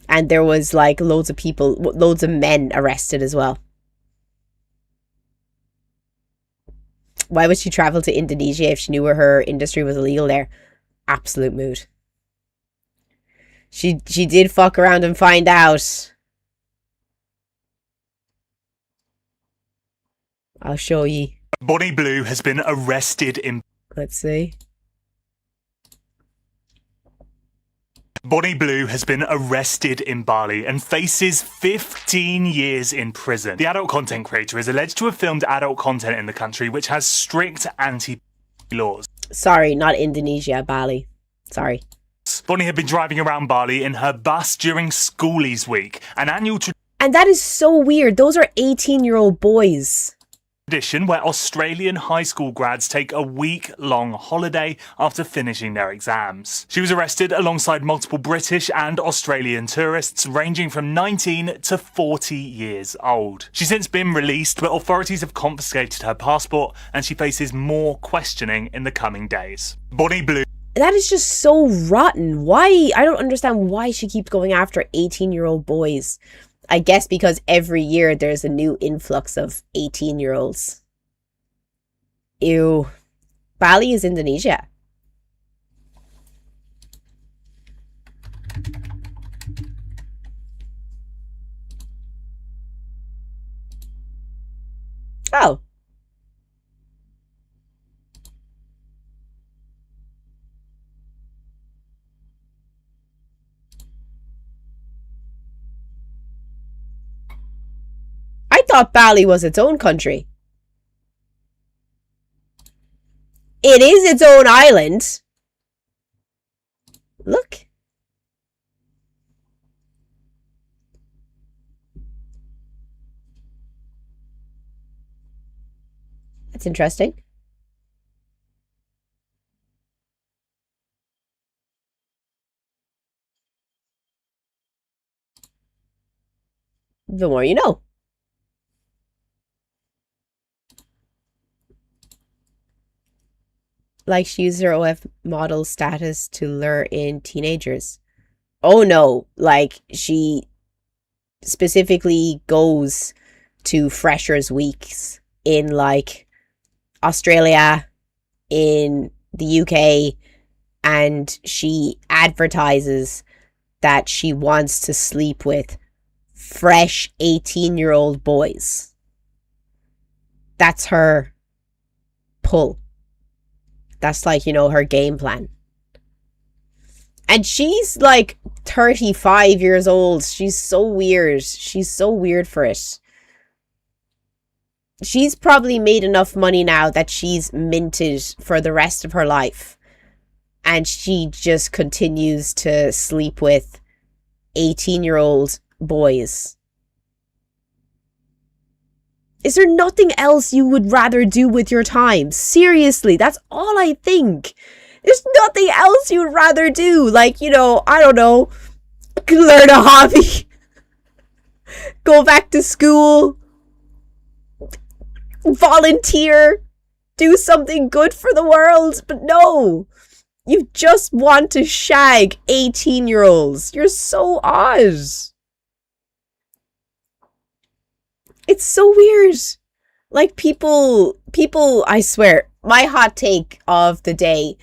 And there was like loads of men arrested as well. Why would she travel to Indonesia if she knew where her industry was illegal there? Absolute mood. She did fuck around and find out. I'll show you. Bonnie Blue has been arrested in... Let's see. Bonnie Blue has been arrested in Bali and faces 15 years in prison. The adult content creator is alleged to have filmed adult content in the country, which has strict anti-laws. Sorry, not Indonesia, Bali. Sorry. Bonnie had been driving around Bali in her bus during Schoolies Week, an annual And that is so weird. Those are 18-year-old boys. tradition where Australian high school grads take a week-long holiday after finishing their exams. She was arrested alongside multiple British and Australian tourists ranging from 19 to 40 years old. She's since been released, but authorities have confiscated her passport and she faces more questioning in the coming days. Bonnie Blue. That is just so rotten. Why? I don't understand why she keeps going after 18-year-old boys. I guess because every year there's a new influx of 18-year-olds. Ew. Bali is Indonesia. Oh. I thought Bali was its own country. It is its own island. Look. That's interesting. The more you know. Like she used her OF model status to lure in teenagers. Oh no, like she specifically goes to Freshers Weeks in like Australia, in the UK, and she advertises that she wants to sleep with fresh 18-year-old boys. That's her pull. That's like, her game plan. And she's like 35 years old. She's so weird. She's so weird for it. She's probably made enough money now that she's minted for the rest of her life. And she just continues to sleep with 18-year-old boys. Is there nothing else you would rather do with your time? Seriously, that's all I think. There's nothing else you would rather do. Like, I don't know, learn a hobby, go back to school, volunteer, do something good for the world. But no, you just want to shag 18-year-olds. You're so odd. It's so weird. Like, people, I swear, my hot take of the day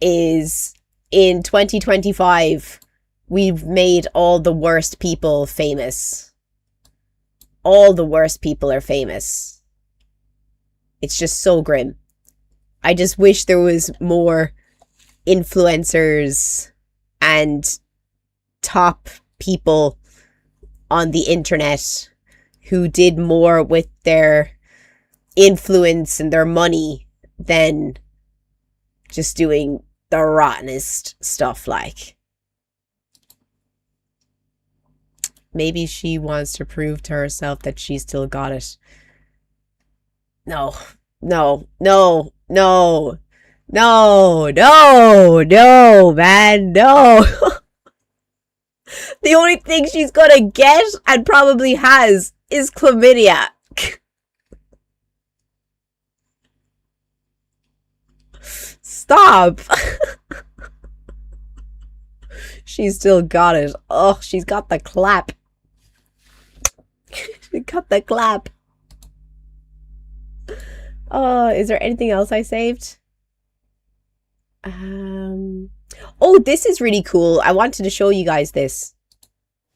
is, in 2025, we've made all the worst people famous. All the worst people are famous. It's just so grim. I just wish there was more influencers and top people on the internet who did more with their influence and their money than just doing the rottenest stuff. Like, maybe she wants to prove to herself that she still got it. No, man, no. The only thing she's gonna get, and probably has, is chlamydia. Stop. She's still got it. Oh, she's got the clap. She got the clap. Is there anything else I saved? Oh, this is really cool. I wanted to show you guys this.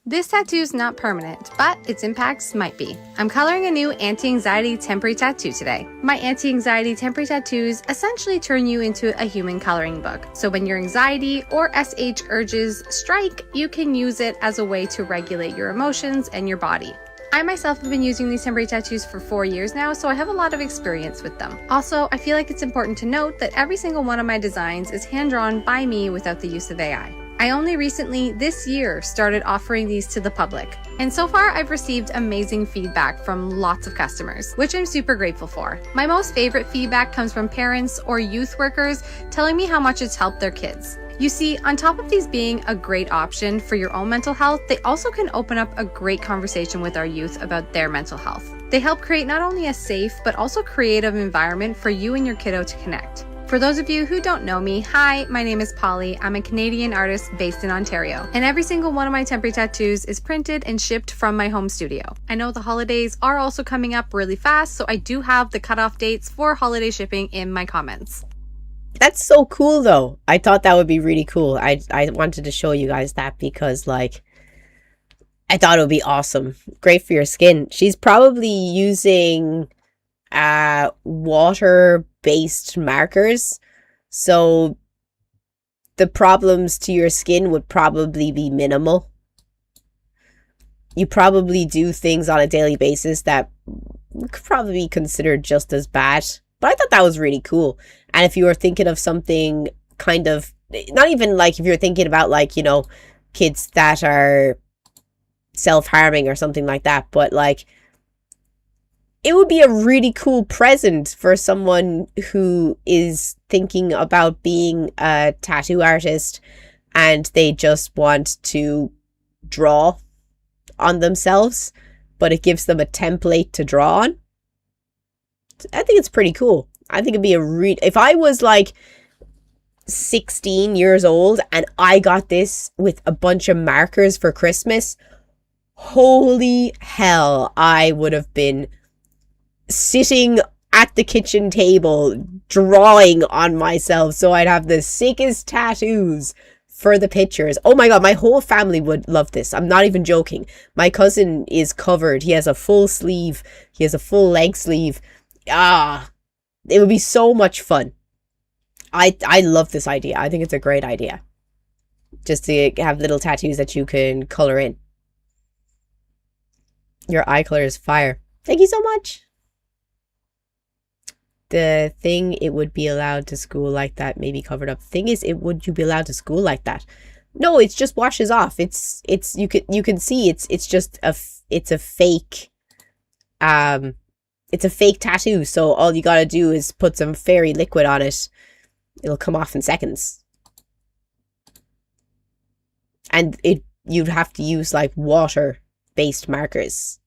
This tattoo's not permanent, but its impacts might be. I'm coloring a new anti-anxiety temporary tattoo today. My anti-anxiety temporary tattoos essentially turn you into a human coloring book. So when your anxiety or SH urges strike, you can use it as a way to regulate your emotions and your body. I myself have been using these temporary tattoos for 4 years now, so I have a lot of experience with them. Also, I feel like it's important to note that every single one of my designs is hand-drawn by me without the use of AI. I only recently, this year, started offering these to the public. And so far, I've received amazing feedback from lots of customers, which I'm super grateful for. My most favorite feedback comes from parents or youth workers telling me how much it's helped their kids. You see, on top of these being a great option for your own mental health, they also can open up a great conversation with our youth about their mental health. They help create not only a safe, but also creative environment for you and your kiddo to connect. For those of you who don't know me, hi, my name is Polly. I'm a Canadian artist based in Ontario, and every single one of my temporary tattoos is printed and shipped from my home studio. I know the holidays are also coming up really fast, so I do have the cutoff dates for holiday shipping in my comments. That's so cool, though. I thought that would be really cool. I wanted to show you guys that because, like, I thought it would be awesome. Great for your skin. She's probably using water-based markers, so the problems to your skin would probably be minimal. You probably do things on a daily basis that could probably be considered just as bad. But I thought that was really cool. And if you were thinking of something kind of, not even like if you're thinking about, like, you know, kids that are self-harming or something like that, but like, it would be a really cool present for someone who is thinking about being a tattoo artist and they just want to draw on themselves, but it gives them a template to draw on. I think it's pretty cool. I think it'd be if I was like 16 years old and I got this with a bunch of markers for Christmas, holy hell, I would have been sitting at the kitchen table drawing on myself so I'd have the sickest tattoos for the pictures. Oh my god, my whole family would love this. I'm not even joking. My cousin is covered. He has a full sleeve. He has a full leg sleeve. It would be so much fun. I love this idea. I think it's a great idea. Just to have little tattoos that you can color in. Your eye color is fire. Thank you so much. The thing, it would be allowed to school like that, maybe covered up. Thing is, would you be allowed to school like that? No, it just washes off. It's you can see it's just a fake it's a fake tattoo. So all you gotta do is put some fairy liquid on it. It'll come off in seconds. And you'd have to use like water-based markers,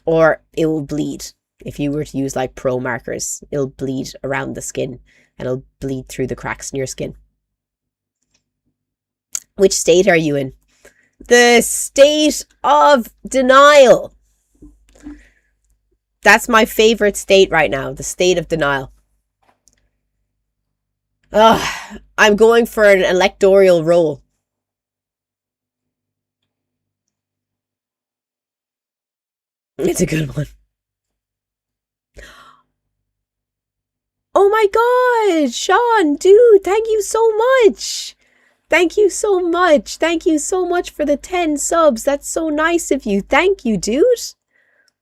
or it will bleed. If you were to use like pro markers, it'll bleed around the skin and it'll bleed through the cracks in your skin. Which state are you in? The state of denial. That's my favorite state right now, the state of denial. Ugh, I'm going for an electoral role. It's a good one. Oh my god, Sean, dude, thank you so much. Thank you so much. Thank you so much for the 10 subs. That's so nice of you. Thank you, dude.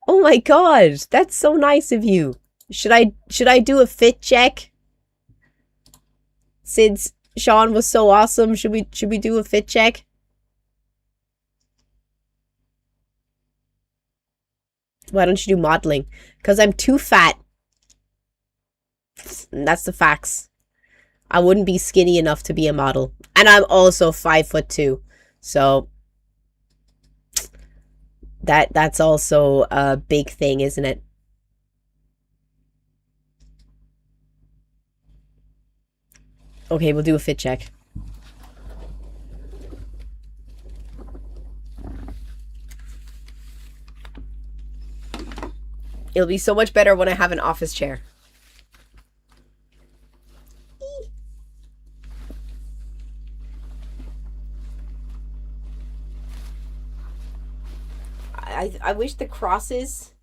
Oh my god, that's so nice of you. Should I do a fit check? Since Sean was so awesome, should we do a fit check? Why don't you do modeling? Because I'm too fat. That's the facts. I wouldn't be skinny enough to be a model. And I'm also 5'2". So that's also a big thing, isn't it? Okay, we'll do a fit check. It'll be so much better when I have an office chair. I wish the crosses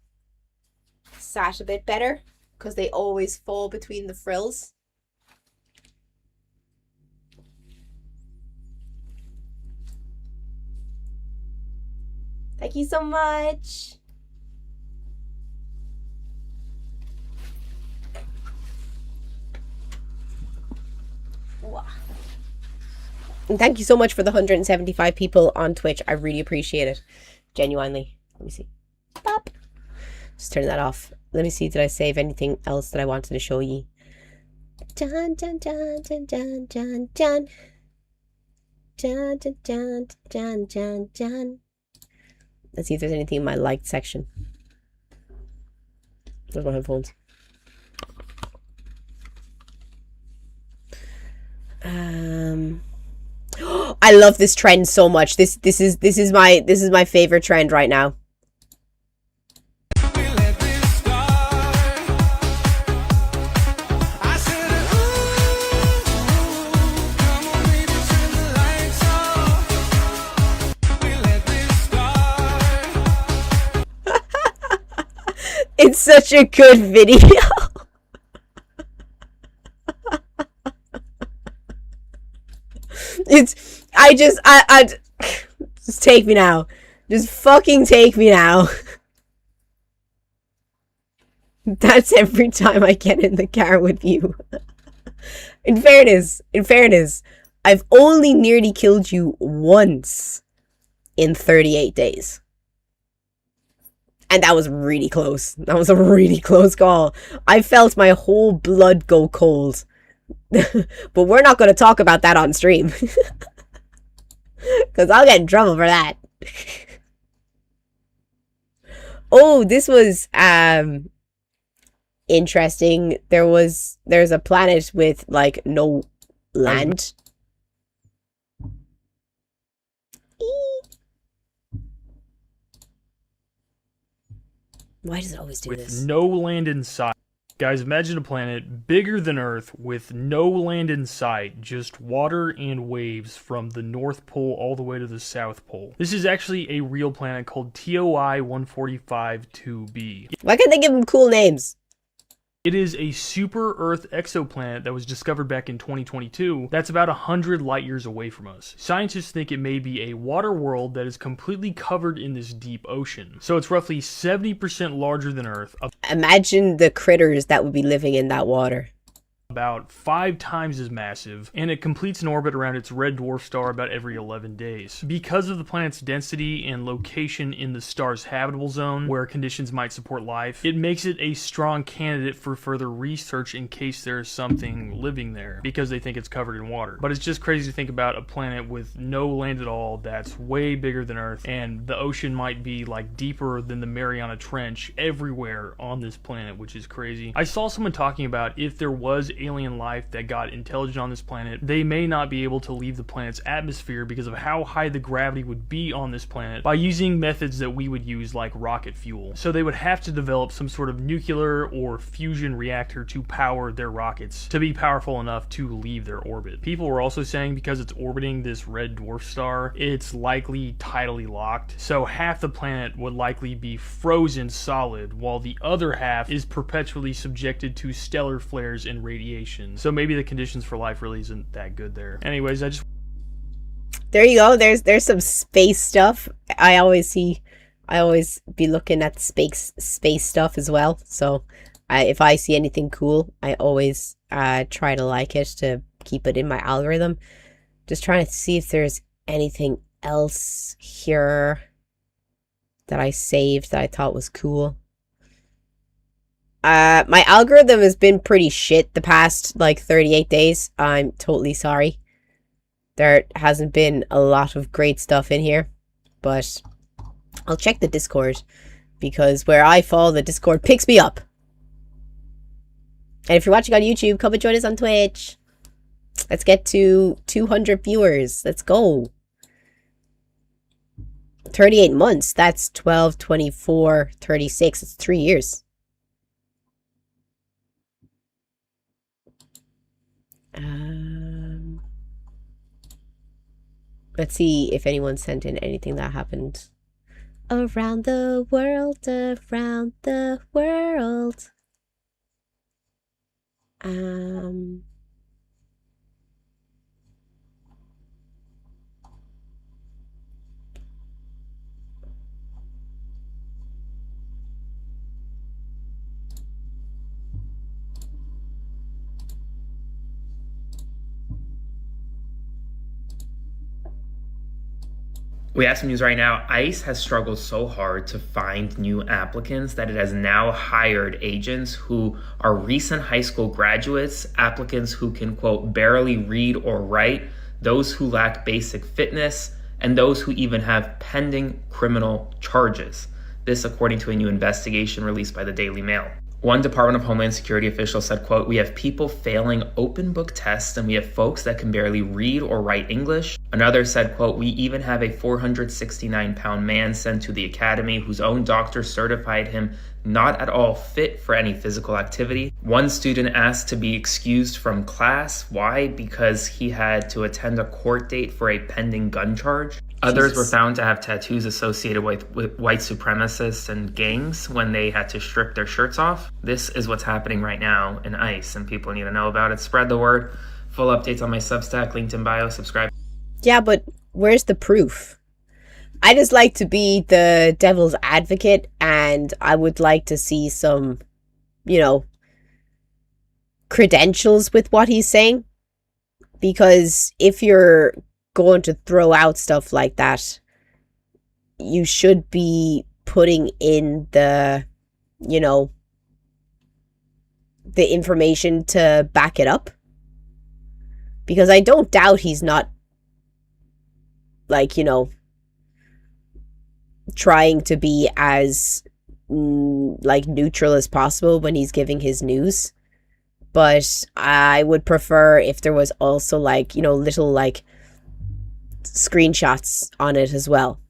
sat a bit better, because they always fall between the frills. Thank you so much. Wow. And thank you so much for the 175 people on Twitch. I really appreciate it. Genuinely. Let me see. Pop. Just turn that off. Let me see. Did I save anything else that I wanted to show you? Dun dun dun dun dun dun dun. Dun dun dun dun dun dun. Let's see if there's anything in my liked section. Where's my headphones? I love this trend so much. This is my favorite trend right now. It's such a good video. I just take me now. Just fucking take me now. That's every time I get in the car with you. In fairness, I've only nearly killed you once in 38 days. And that was really close. That was a really close call. I felt my whole blood go cold. But we're not going to talk about that on stream. Because I'll get in trouble for that. Oh, this was interesting. There's a planet with like no land. Why does it always do this? With no land in sight. Guys, imagine a planet bigger than Earth with no land in sight, just water and waves from the North Pole all the way to the South Pole. This is actually a real planet called TOI 145-2b. Why can't they give them cool names? It is a super-Earth exoplanet that was discovered back in 2022 that's about 100 light years away from us. Scientists think it may be a water world that is completely covered in this deep ocean. So it's roughly 70% larger than Earth, Imagine the critters that would be living in that water. about 5 times as massive, and it completes an orbit around its red dwarf star about every 11 days. Because of the planet's density and location in the star's habitable zone, where conditions might support life, it makes it a strong candidate for further research in case there's something living there, because they think it's covered in water. But it's just crazy to think about a planet with no land at all that's way bigger than Earth, and the ocean might be like deeper than the Mariana Trench everywhere on this planet, which is crazy. I saw someone talking about if there was alien life that got intelligent on this planet, they may not be able to leave the planet's atmosphere because of how high the gravity would be on this planet by using methods that we would use like rocket fuel. So they would have to develop some sort of nuclear or fusion reactor to power their rockets to be powerful enough to leave their orbit. People were also saying because it's orbiting this red dwarf star, it's likely tidally locked. So half the planet would likely be frozen solid while the other half is perpetually subjected to stellar flares and radiation. So maybe the conditions for life really isn't that good there. Anyways, There you go. There's some space stuff. I always be looking at space stuff as well. So if I see anything cool, I always try to like it to keep it in my algorithm. Just trying to see if there's anything else here that I saved that I thought was cool. My algorithm has been pretty shit the past, like, 38 days. I'm totally sorry. There hasn't been a lot of great stuff in here. But I'll check the Discord. Because where I fall, the Discord picks me up. And if you're watching on YouTube, come and join us on Twitch. Let's get to 200 viewers. Let's go. 38 months. That's 12, 24, 36. It's 3 years. Let's see if anyone sent in anything that happened around the world, around the world. We have some news right now. ICE has struggled so hard to find new applicants that it has now hired agents who are recent high school graduates, applicants who can, quote, barely read or write, those who lack basic fitness, and those who even have pending criminal charges. This according to a new investigation released by the Daily Mail. One Department of Homeland Security official said, quote, "We have people failing open book tests and we have folks that can barely read or write English." Another said, quote, "We even have a 469-pound man sent to the academy whose own doctor certified him not at all fit for any physical activity." One student asked to be excused from class. Why? Because he had to attend a court date for a pending gun charge. Others were found to have tattoos associated with white supremacists and gangs when they had to strip their shirts off. This is what's happening right now in ICE, and people need to know about it. Spread the word. Full updates on my Substack, linked in bio. Subscribe. Yeah, but where's the proof? I just like to be the devil's advocate, and I would like to see some, credentials with what he's saying. Because if you're going to throw out stuff like that, you should be putting in the information to back it up. Because I don't doubt he's not, trying to be as, neutral as possible when he's giving his news. But I would prefer if there was also, little, screenshots on it as well.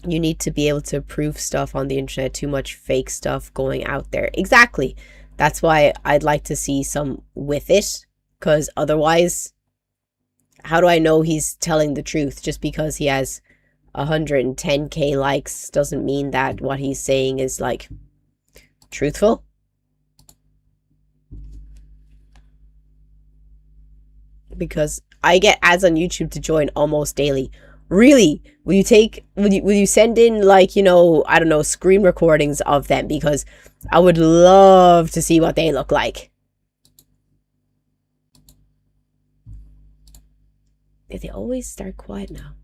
You need to be able to prove stuff on the internet. Too much fake stuff going out there. Exactly. That's why I'd like to see some with it, because otherwise, how do I know he's telling the truth? Just because he has 110k likes doesn't mean that what he's saying is like truthful. Because I get ads on YouTube to join almost daily. Really? Will you send in, like, you know, I don't know, screen recordings of them? Because I would love to see what they look like. They always start quiet now.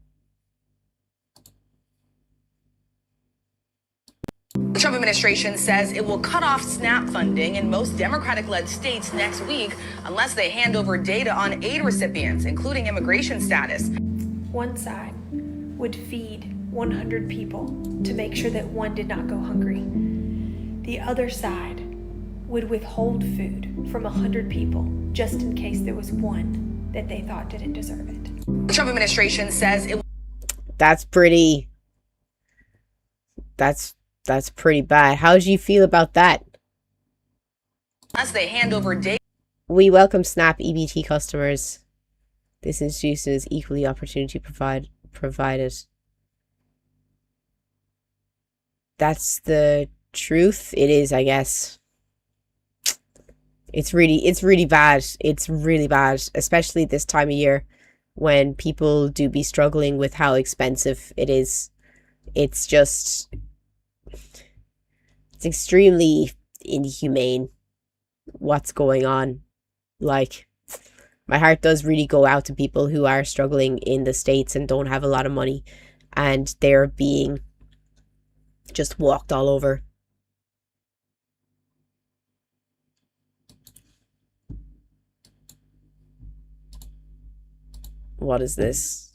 The Trump administration says it will cut off SNAP funding in most Democratic-led states next week unless they hand over data on aid recipients, including immigration status. One side would feed 100 people to make sure that one did not go hungry. The other side would withhold food from 100 people just in case there was one that they thought didn't deserve it. The Trump administration says it. That's pretty bad. How do you feel about that? Unless they hand over data. We welcome SNAP EBT customers. This institution is equally opportunity provided. That's the truth. It is, I guess. It's really bad. It's really bad, especially this time of year when people do be struggling with how expensive it is. It's extremely inhumane what's going on. Like, my heart does really go out to people who are struggling in the States and don't have a lot of money, and they're being just walked all over. What is this?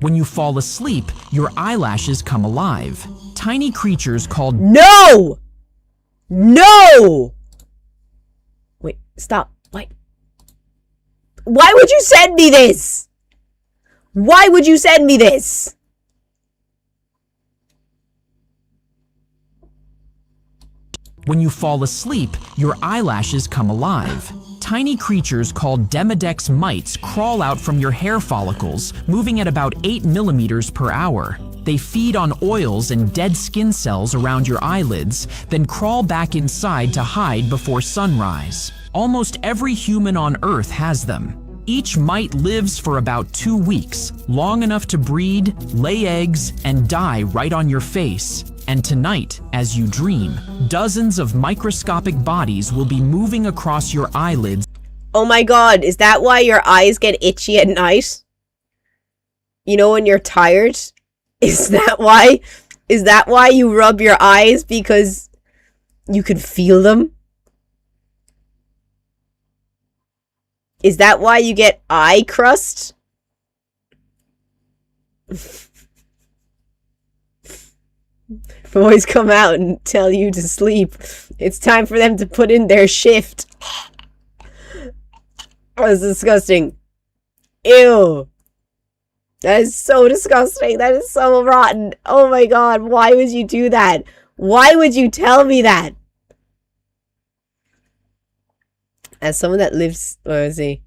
When you fall asleep, your eyelashes come alive. Tiny creatures called— No! No! Wait, stop. Wait. Why would you send me this? Why would you send me this? When you fall asleep, your eyelashes come alive. Tiny creatures called Demodex mites crawl out from your hair follicles, moving at about 8 millimeters per hour. They feed on oils and dead skin cells around your eyelids, then crawl back inside to hide before sunrise. Almost every human on Earth has them. Each mite lives for about 2 weeks, long enough to breed, lay eggs, and die right on your face. And tonight, as you dream, dozens of microscopic bodies will be moving across your eyelids. Oh my god, is that why your eyes get itchy at night? You know, when you're tired? Is that why? Is that why you rub your eyes? Because you can feel them? Is that why you get eye crust? Boys come out and tell you to sleep. It's time for them to put in their shift. Oh, that's disgusting. Ew. That is so disgusting. That is so rotten. Oh my god, why would you do that? Why would you tell me that? As someone that lives... Where is he?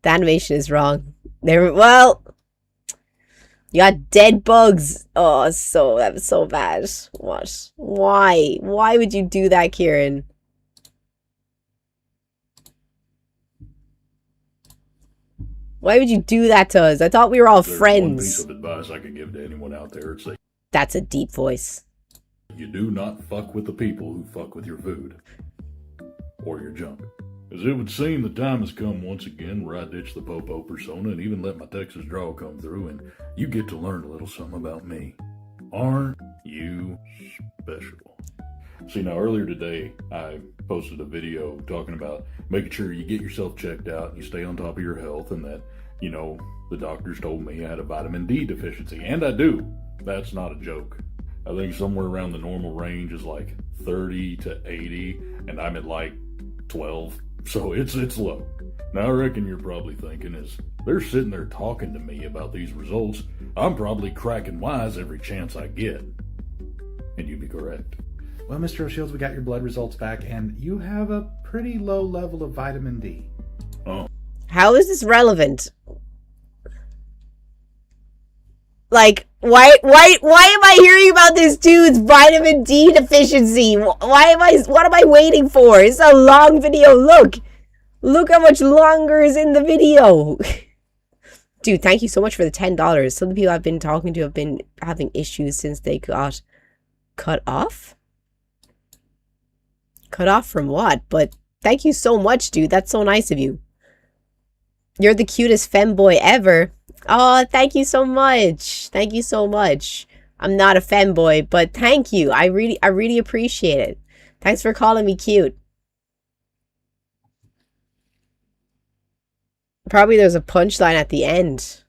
The animation is wrong. Well... You got dead bugs. Oh, that was so bad. What? Why? Why would you do that, Kieran? Why would you do that to us? I thought we were all friends. One piece of advice I could give to anyone out there, it's that that's a deep voice. You do not fuck with the people who fuck with your food or your junk. As it would seem, the time has come once again where I ditch the Popo persona and even let my Texas drawl come through, and you get to learn a little something about me. Aren't you special? See, now earlier today, I posted a video talking about making sure you get yourself checked out and you stay on top of your health, and that, you know, the doctors told me I had a vitamin D deficiency, and I do. That's not a joke. I think somewhere around the normal range is like 30 to 80, and I'm at like 12. So it's low. Now, I reckon you're probably thinking, as they're sitting there talking to me about these results, I'm probably cracking wise every chance I get. And you'd be correct. Well, Mr. O'Shields, we got your blood results back, and you have a pretty low level of vitamin D. Oh. How is this relevant? Like, why am I hearing about this dude's vitamin D deficiency? What am I waiting for? It's a long video. Look how much longer is in the video. Dude, thank you so much for the $10. Some of the people I've been talking to have been having issues since they got cut off. Cut off from what? But thank you so much, dude. That's so nice of you. You're the cutest femboy ever. Oh, thank you so much. Thank you so much. I'm not a femboy, but thank you. I really appreciate it. Thanks for calling me cute. Probably there's a punchline at the end.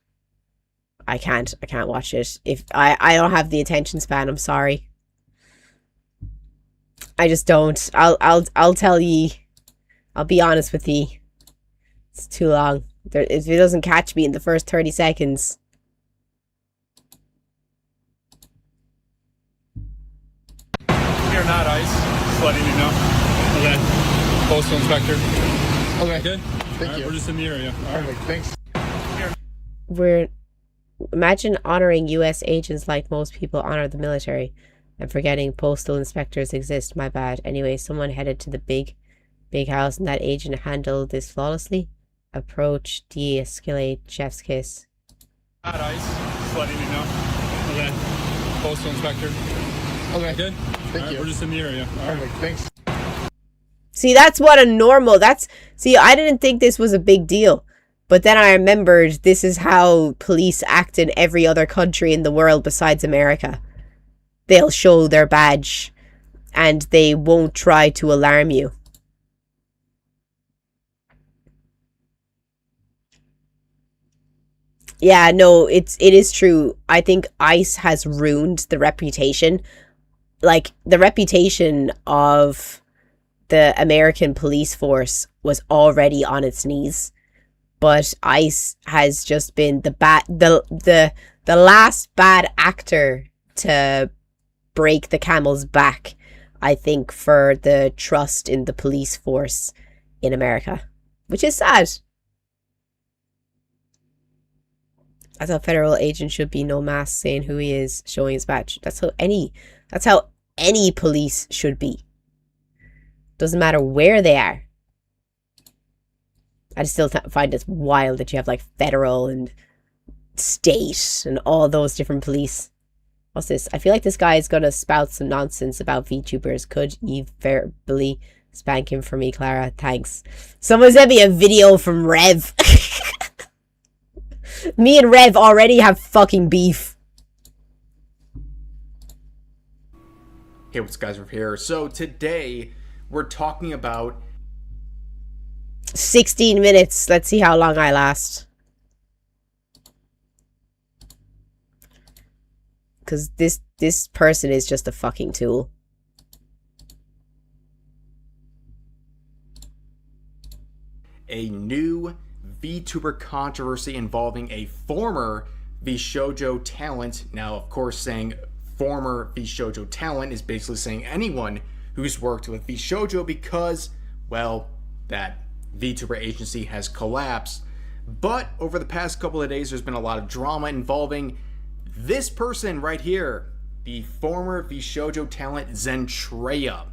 I can't watch it. If I don't have the attention span, I'm sorry. I just don't. I'll tell ye. I'll be honest with ye. It's too long. If it doesn't catch me in the first 30 seconds. You're not ICE. Just letting you know. Okay. Postal inspector. Okay. Good. Thank you. We're just in the area. All right. Thanks. Imagine honoring U.S. agents like most people honor the military. And forgetting postal inspectors exist. My bad. Anyway, someone headed to the big house, and that agent handled this flawlessly. Approach, de-escalate, chef's kiss. Not ICE. Just letting you know. Okay. Postal inspector. Okay. Good. Thank you. We're just in the area. All right. Thanks. See, that's what a normal. See, I didn't think this was a big deal. But then I remembered this is how police act in every other country in the world besides America. They'll show their badge and they won't try to alarm you. Yeah, no, it is true. I think ICE has ruined the reputation. Like, the reputation of the American police force was already on its knees. But ICE has just been the last bad actor to break the camel's back, I think, for the trust in the police force in America. Which is sad. I thought federal agent should be no mask, saying who he is, showing his badge. That's how any police should be. Doesn't matter where they are. I just still find it wild that you have like federal and state and all those different police. What's this? I feel like this guy is gonna spout some nonsense about VTubers. Could you verbally spank him for me, Clara? Thanks. Someone sent me a video from Rev. Me and Rev already have fucking beef. Hey, what's guys, Rev here. So today we're talking about 16 minutes. Let's see how long I last. Because this person is just a fucking tool. a new VTuber controversy involving a former VShojo talent. Now, of course, saying former VShojo talent is basically saying anyone who's worked with VShojo because, well, that VTuber agency has collapsed. But over the past couple of days, there's been a lot of drama involving this person right here, the former VShojo talent Zentreya,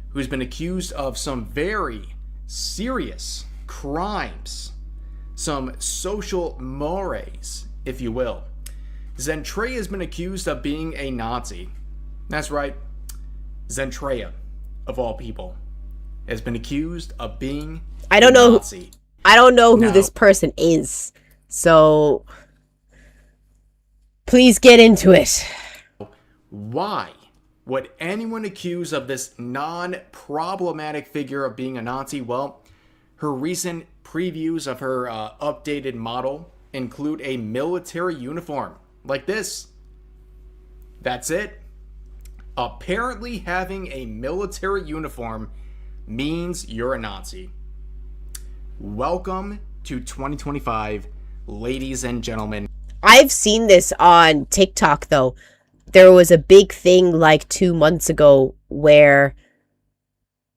who's been accused of some very serious crimes, some social mores, if you will. Zentreya has been accused of being a Nazi. That's right, Zentreya, of all people, has been accused of being I don't know Nazi. I don't know who this person is, so please get into it. Why would anyone accuse of this non-problematic figure of being a Nazi? Well, her recent previews of her updated model include a military uniform like this. That's it. Apparently having a military uniform means you're a Nazi. Welcome to 2025, ladies and gentlemen. I've seen this on TikTok, though. There was a big thing like 2 months ago where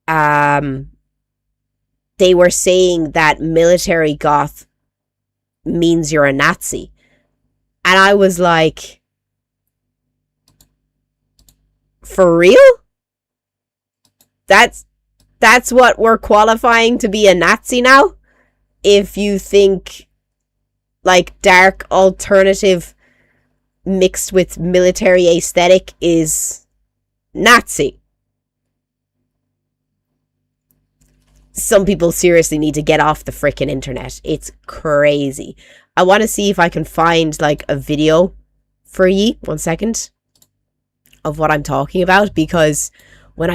they were saying that military goth means you're a Nazi. And I was like, for real? That's what we're qualifying to be a Nazi now? If you think like dark alternative mixed with military aesthetic is Nazi. Some people seriously need to get off the frickin' internet. It's crazy. I want to see if I can find like a video for ye, 1 second, of what I'm talking about, because when I